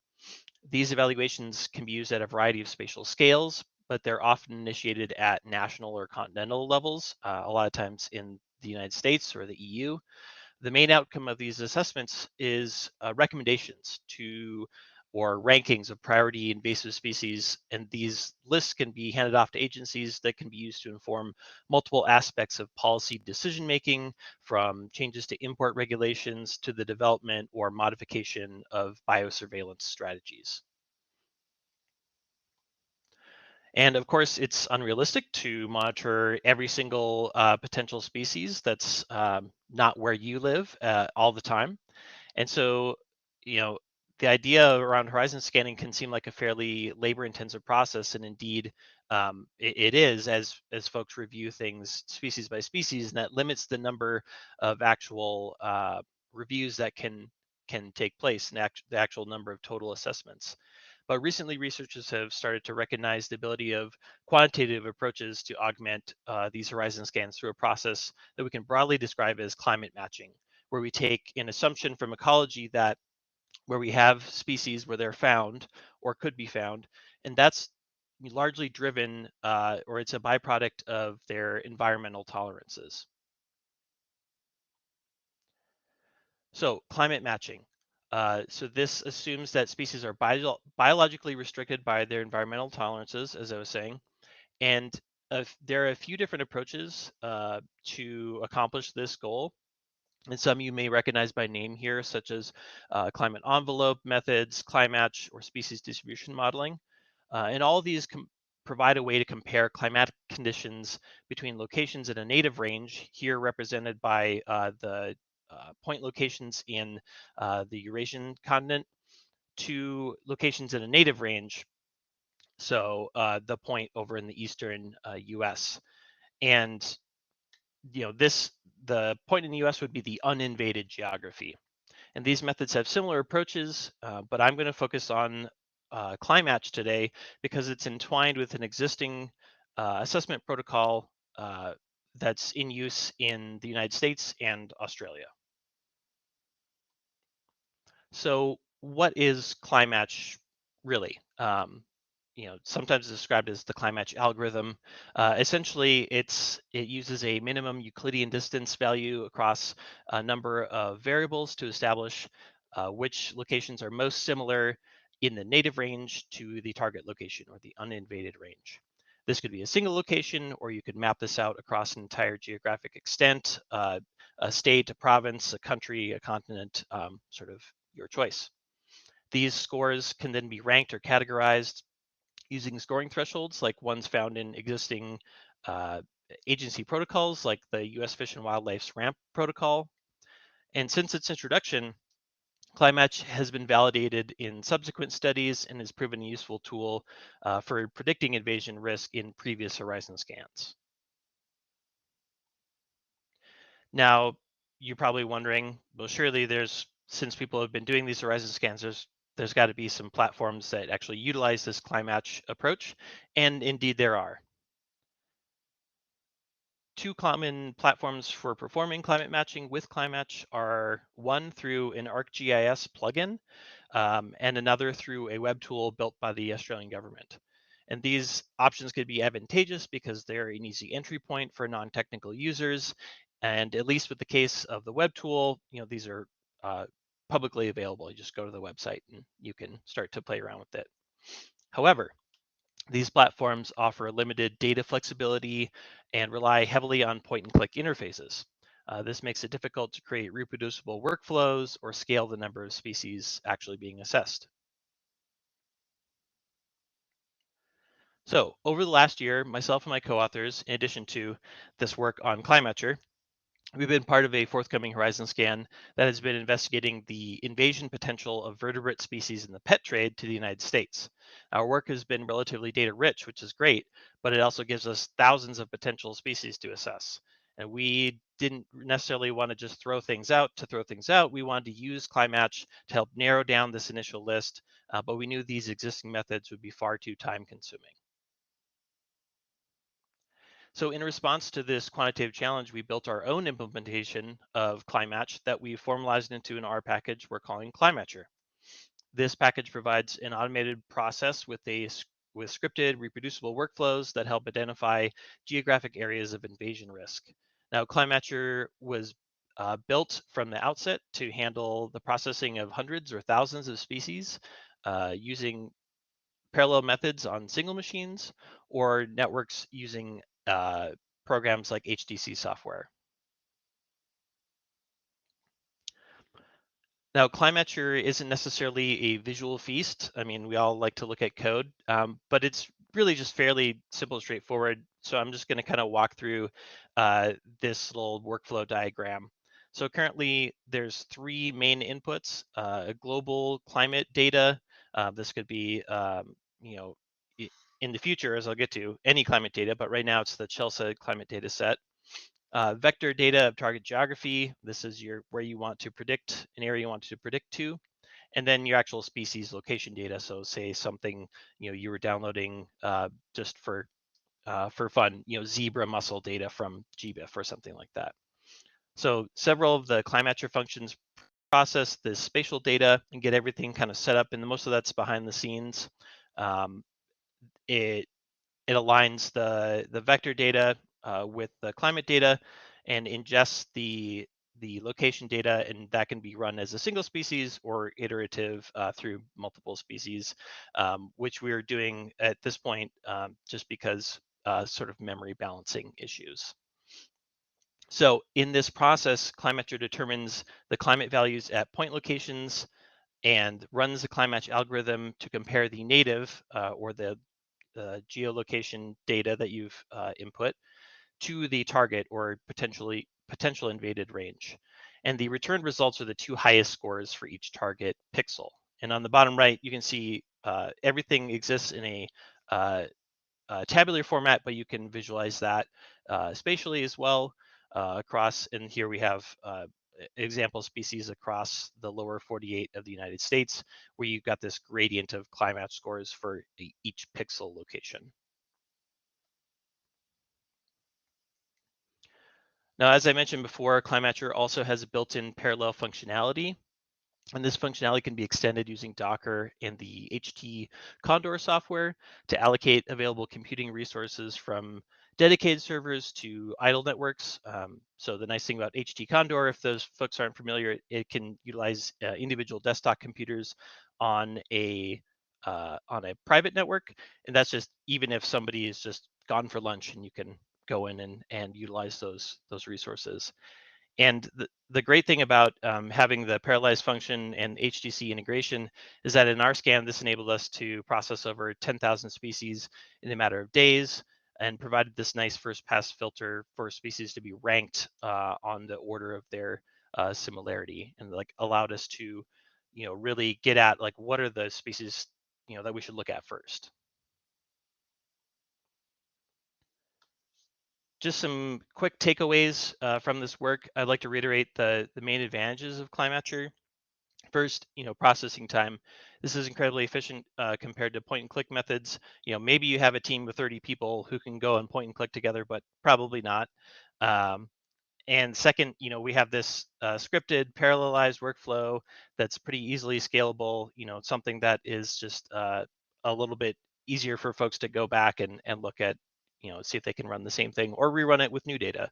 These evaluations can be used at a variety of spatial scales, but they're often initiated at national or continental levels, a lot of times in the United States or the EU. The main outcome of these assessments is recommendations to or rankings of priority invasive species, and these lists can be handed off to agencies that can be used to inform multiple aspects of policy decision making, from changes to import regulations to the development or modification of biosurveillance strategies. And of course, it's unrealistic to monitor every single potential species that's not where you live all the time. And so, you know, the idea around horizon scanning can seem like a fairly labor-intensive process, and indeed, it is as folks review things species by species, and that limits the number of actual reviews that can take place, and the actual number of total assessments. But recently, researchers have started to recognize the ability of quantitative approaches to augment these horizon scans through a process that we can broadly describe as climate matching, where we take an assumption from ecology that where we have species where they're found or could be found, and that's largely driven or it's a byproduct of their environmental tolerances. So climate matching. So this assumes that species are biologically restricted by their environmental tolerances, as I was saying, and there are a few different approaches to accomplish this goal. And some you may recognize by name here, such as climate envelope methods, climate or species distribution modeling. And all of these provide a way to compare climatic conditions between locations in a native range, here represented by the point locations in the Eurasian continent, to locations in a native range, so the point over in the eastern US. And the point in the US would be the uninvaded geography. And these methods have similar approaches, but I'm going to focus on CliMatch today because it's entwined with an existing assessment protocol that's in use in the United States and Australia. So what is CliMatch really? Sometimes described as the CliMatch algorithm. Essentially, it uses a minimum Euclidean distance value across a number of variables to establish which locations are most similar in the native range to the target location or the uninvaded range. This could be a single location, or you could map this out across an entire geographic extent, a state, a province, a country, a continent, sort of your choice. These scores can then be ranked or categorized using scoring thresholds like ones found in existing agency protocols like the U.S. Fish and Wildlife's RAMP protocol. And since its introduction, CliMatch has been validated in subsequent studies and has proven a useful tool for predicting invasion risk in previous horizon scans. Now, you're probably wondering, well, surely since people have been doing these horizon scans, there's got to be some platforms that actually utilize this CliMatch approach, and indeed there are. Two common platforms for performing climate matching with CliMatch are one through an ArcGIS plugin and another through a web tool built by the Australian government. And these options could be advantageous because they're an easy entry point for non-technical users. And at least with the case of the web tool, these are publicly available. You just go to the website and you can start to play around with it. However, these platforms offer limited data flexibility and rely heavily on point-and-click interfaces. This makes it difficult to create reproducible workflows or scale the number of species actually being assessed. So over the last year, myself and my co-authors, in addition to this work on CliMatcher, we've been part of a forthcoming horizon scan that has been investigating the invasion potential of vertebrate species in the pet trade to the United States. Our work has been relatively data rich, which is great, but it also gives us thousands of potential species to assess. And we didn't necessarily want to just throw things out to throw things out. We wanted to use CliMatch to help narrow down this initial list, but we knew these existing methods would be far too time consuming. So in response to this quantitative challenge, we built our own implementation of CliMatch that we formalized into an R package we're calling CliMatcher. This package provides an automated process with scripted reproducible workflows that help identify geographic areas of invasion risk. Now, CliMatcher was built from the outset to handle the processing of hundreds or thousands of species using parallel methods on single machines or networks using programs like HDC software. Now, CliMatcher isn't necessarily a visual feast. I mean, we all like to look at code, but it's really just fairly simple and straightforward. So I'm just going to kind of walk through this little workflow diagram. So currently, there's three main inputs: global climate data. This could be, in the future, as I'll get to, any climate data, but right now it's the Chelsea climate data set. Vector data of target geography. This is where you want to predict an area you want to predict to, and then your actual species location data. So say something you were downloading just for fun, zebra muscle data from GBIF or something like that. So several of the CliMatcher functions process this spatial data and get everything kind of set up, and most of that's behind the scenes. It aligns the vector data with the climate data and ingests the location data, and that can be run as a single species or iterative through multiple species, which we're doing at this point just because sort of memory balancing issues. So in this process, CliMatcher determines the climate values at point locations and runs the CliMatch algorithm to compare the native or the geolocation data that you've input to the target or potential invaded range. And the returned results are the two highest scores for each target pixel. And on the bottom right, you can see everything exists in a tabular format, but you can visualize that spatially as well across. And here we have example species across the lower 48 of the United States, where you've got this gradient of CliMatch scores for each pixel location. Now, as I mentioned before, CliMatcher also has a built-in parallel functionality, and this functionality can be extended using Docker and the HT Condor software to allocate available computing resources from dedicated servers to idle networks. So the nice thing about HT Condor, if those folks aren't familiar, it can utilize individual desktop computers on a private network, and that's just even if somebody is just gone for lunch, and you can go in and utilize those resources. And the great thing about having the parallelized function and HDC integration is that in our scan, this enabled us to process over 10,000 species in a matter of days and provided this nice first pass filter for species to be ranked on the order of their similarity, and like allowed us to, really get at like what are the species, that we should look at first. Just some quick takeaways from this work. I'd like to reiterate the main advantages of CliMatcher. First, processing time. This is incredibly efficient compared to point and click methods. Maybe you have a team of 30 people who can go and point and click together, but probably not. And second, we have this scripted parallelized workflow that's pretty easily scalable, something that is just a little bit easier for folks to go back and look at, see if they can run the same thing or rerun it with new data.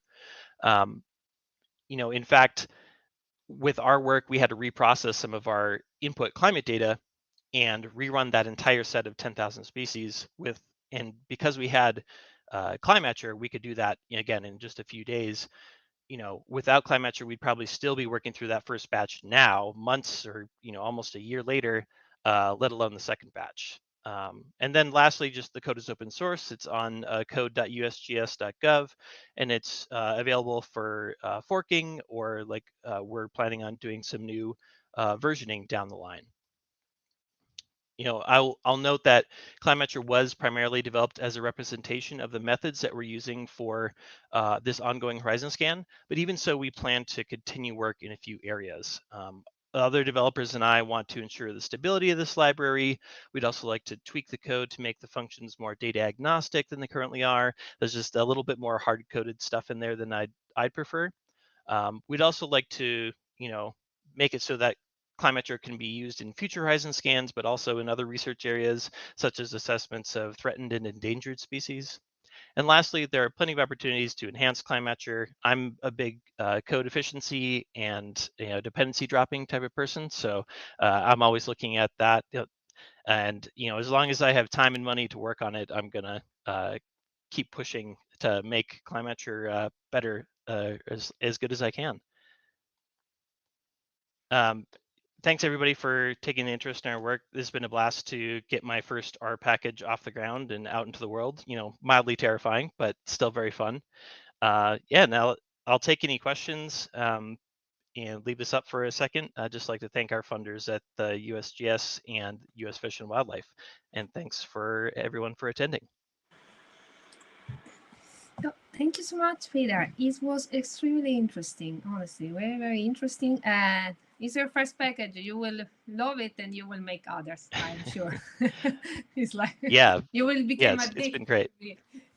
In fact, with our work, we had to reprocess some of our input climate data and rerun that entire set of 10,000 species and because we had CliMatcher, we could do that again in just a few days. Without CliMatcher, we'd probably still be working through that first batch now, months or almost a year later, let alone the second batch. And then lastly, just the code is open source. It's on code.usgs.gov, and it's available for forking, or we're planning on doing some new versioning down the line. I'll note that CliMatcher was primarily developed as a representation of the methods that we're using for this ongoing horizon scan, but even so, we plan to continue work in a few areas. Other developers and I want to ensure the stability of this library. We'd also like to tweak the code to make the functions more data agnostic than they currently are. There's just a little bit more hard-coded stuff in there than I'd prefer. We'd also like to, make it so that CliMatcher can be used in future horizon scans, but also in other research areas, such as assessments of threatened and endangered species. And lastly, there are plenty of opportunities to enhance CliMatcher. I'm a big code efficiency and dependency dropping type of person, so I'm always looking at that. And as long as I have time and money to work on it, I'm gonna keep pushing to make CliMatcher better, as good as I can. Thanks everybody for taking an interest in our work. This has been a blast to get my first R package off the ground and out into the world. Mildly terrifying, but still very fun. Yeah, now I'll take any questions and leave this up for a second. I'd just like to thank our funders at the USGS and US Fish and Wildlife. And thanks for everyone for attending. Oh, thank you so much, Peter. It was extremely interesting, honestly, very, very interesting. And it's your first package. You will love it, and you will make others, I'm sure. It's like, yeah, you will become it's addicted been great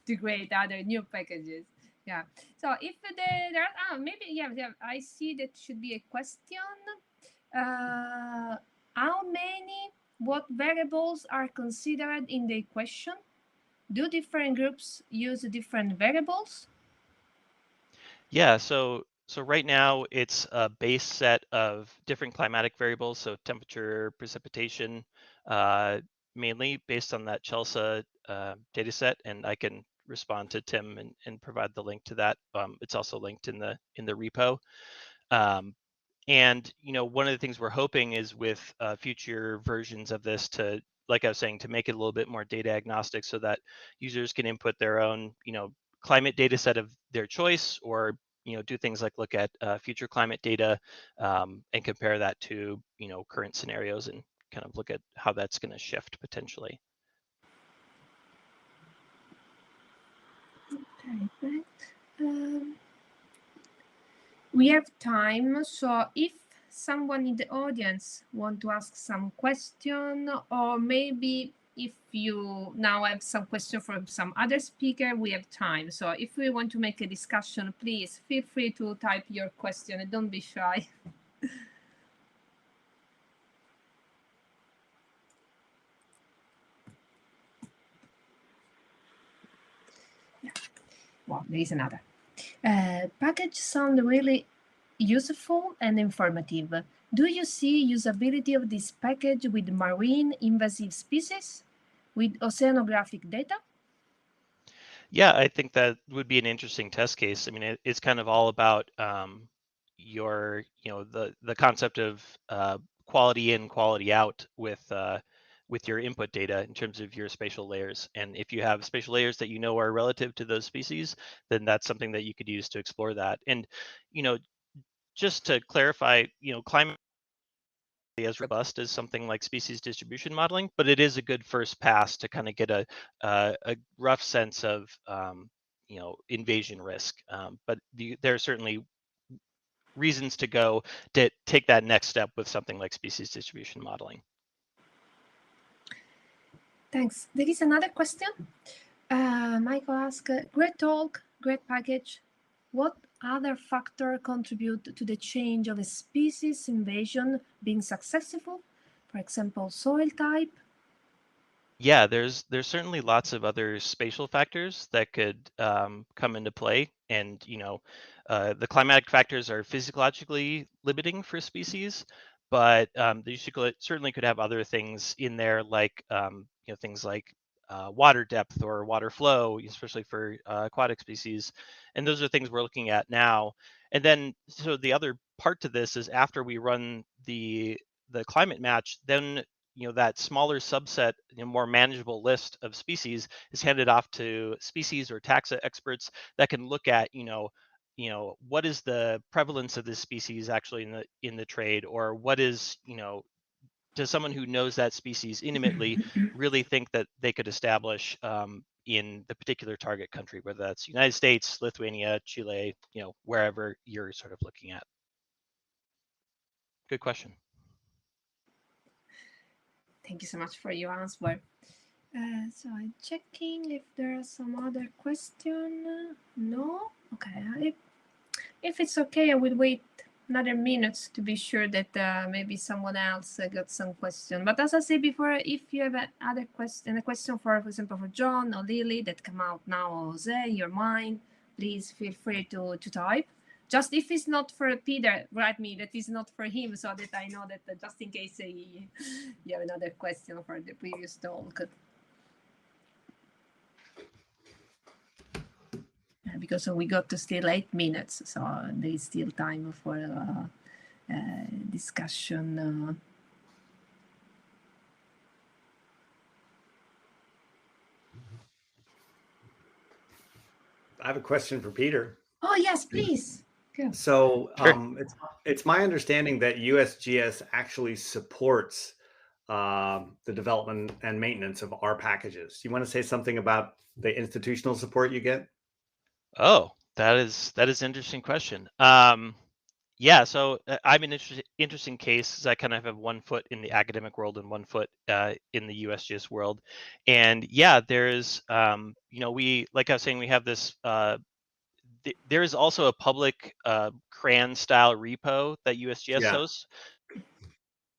to create other new packages. Yeah. So if there are, maybe, yeah, I see that should be a question. What variables are considered in the equation? Do different groups use different variables? Yeah, so right now it's a base set of different climatic variables, so temperature, precipitation, mainly based on that CHELSA data set, and I can respond to Tim and provide the link to that. It's also linked in the repo. And one of the things we're hoping is with future versions of this to, like I was saying, to make it a little bit more data agnostic, so that users can input their own climate data set of their choice, or do things like look at future climate data and compare that to current scenarios, and kind of look at how that's going to shift potentially. Okay, we have time, so if someone in the audience want to ask some question, or maybe if you now have some question from some other speaker, we have time. So if we want to make a discussion, please feel free to type your question and don't be shy. Yeah. Well, there is another. Package sound really useful and informative. Do you see usability of this package with marine invasive species, with oceanographic data? Yeah, I think that would be an interesting test case. I mean, it's kind of all about your, the concept of quality in, quality out with your input data in terms of your spatial layers. And if you have spatial layers that are relative to those species, then that's something that you could use to explore that. And just to clarify, climate as robust as something like species distribution modeling, but it is a good first pass to kind of get a rough sense of invasion risk. But there are certainly reasons to go to take that next step with something like species distribution modeling. Thanks. There is another question. Michael asks, great talk, great package. What other factor contribute to the change of a species invasion being successful? For example, soil type? Yeah, there's certainly lots of other spatial factors that could come into play, and the climatic factors are physiologically limiting for species, but they certainly could have other things in there, like things like water depth or water flow, especially for aquatic species, and those are things we're looking at now. And then, so the other part to this is after we run the climate match, then that smaller subset, more manageable list of species is handed off to species or taxa experts that can look at, what is the prevalence of this species actually in the trade, or what is, does someone who knows that species intimately really think that they could establish in the particular target country, whether that's United States, Lithuania, Chile, wherever you're sort of looking at. Good question. Thank you so much for your answer. So I'm checking if there are some other question. No? Okay. If it's okay, I will wait another minute to be sure that maybe someone else got some question. But as I said before, if you have other question, a question for example, for John or Lily that come out now, or Jose, in your mind, please feel free to type. Just if it's not for Peter, write me that is not for him, so that I know that just in case you have another question for the previous talk. Because we got to still 8 minutes, so there is still time for discussion. I have a question for Peter. Oh yes, please. Go. So Sure. it's my understanding that USGS actually supports the development and maintenance of our packages. You want to say something about the institutional support you get? Oh, that is an interesting question. Yeah, so I'm an interesting case, because I kind of have one foot in the academic world and one foot in the USGS world. And yeah, there's, we, like I was saying, we have this, there is also a public CRAN style repo that USGS hosts.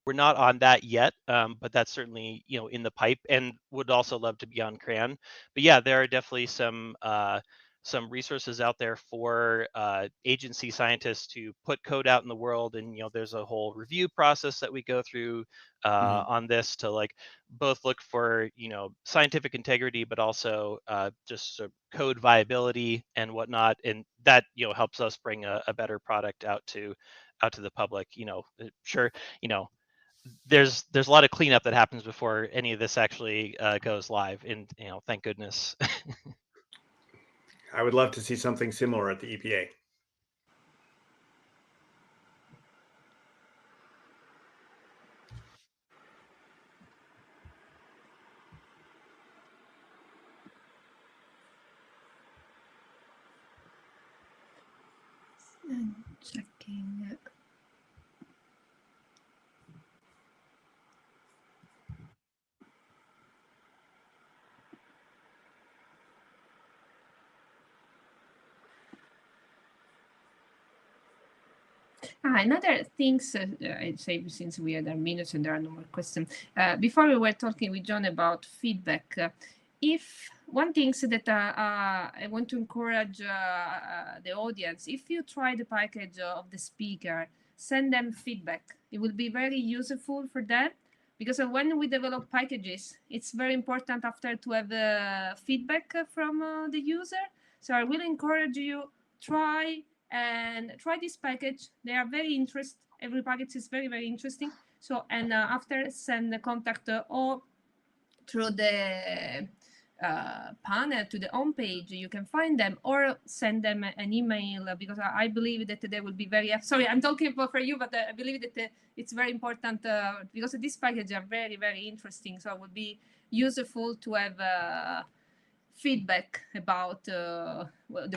We're not on that yet, but that's certainly, in the pipe, and would also love to be on CRAN. But yeah, there are definitely some resources out there for agency scientists to put code out in the world, and there's a whole review process that we go through on this to like both look for scientific integrity, but also just sort of code viability and whatnot, and that helps us bring a better product out to the public. Sure, there's a lot of cleanup that happens before any of this actually goes live, and thank goodness. I would love to see something similar at the EPA. I'm checking. Another things I'd say, since we had our minutes and there are no more questions, before we were talking with John about feedback, if one thing that I want to encourage the audience, if you try the package of the speaker, send them feedback. It will be very useful for them, because when we develop packages, it's very important after to have feedback from the user. So I will encourage you, try this package. They are very interesting. Every package is very, very interesting. So, and after send the contact or through the panel to the home page, you can find them, or send them an email, because I believe that they will be very, sorry, I'm talking for you, but I believe that it's very important because these packages are very, very interesting. So it would be useful to have feedback about the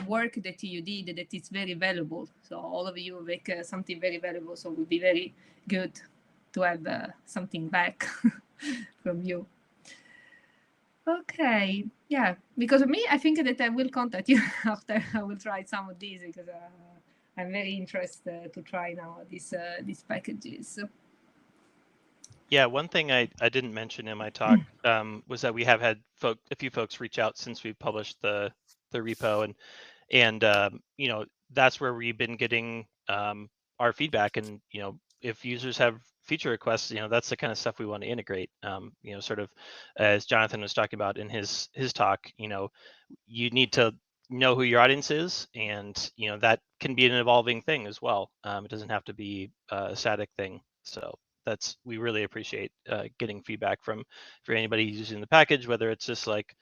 work that you did, that it's very valuable. So all of you make something very valuable. So it would be very good to have something back from you. Okay, yeah, because of me, I think that I will contact you after I will try some of these, because I'm very interested to try now these packages. Yeah, one thing I didn't mention in my talk was that we have had a few folks reach out since we published the repo, and you know, that's where we've been getting our feedback. And you know, if users have feature requests, you know, that's the kind of stuff we want to integrate. You know, sort of as Jonathan was talking about in his talk, you know, you need to know who your audience is, and you know, that can be an evolving thing as well. It doesn't have to be a static thing. So we really appreciate getting feedback from for anybody using the package, whether it's just like,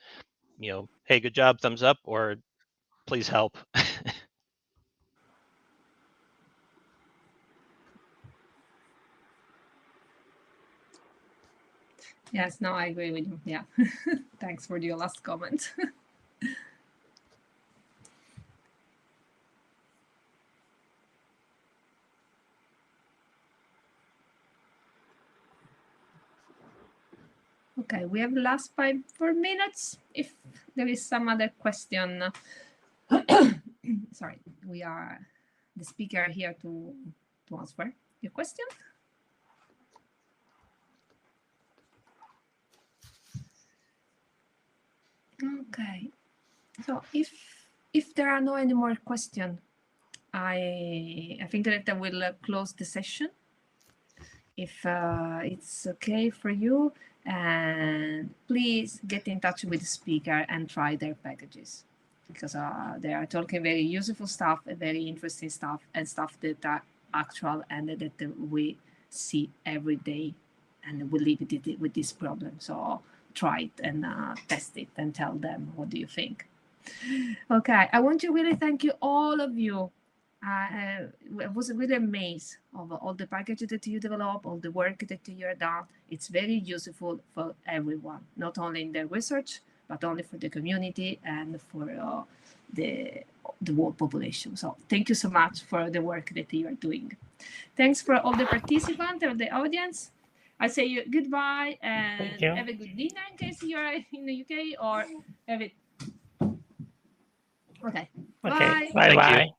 you know, hey, good job, thumbs up, or please help. Yes, no, I agree with you. Yeah. Thanks for your last comment. Okay, we have last 4 minutes. If there is some other question, sorry, we are the speaker here to answer your question. Okay, so if there are no any more questions, I think that I will close the session. If it's okay for you, and please get in touch with the speaker and try their packages, because they are talking very useful stuff, very interesting stuff, and stuff that are actual and that we see every day, and we live with this problem. So try it and test it and tell them what do you think. Okay, I want to really thank you, all of you. I was really amazed of all the packages that you develop, all the work that you have done. It's very useful for everyone, not only in the research, but only for the community and for the world population. So thank you so much for the work that you are doing. Thanks for all the participants and the audience. I say you goodbye and have a good dinner in case you are in the UK, or have it. Okay. Okay. Bye. Bye.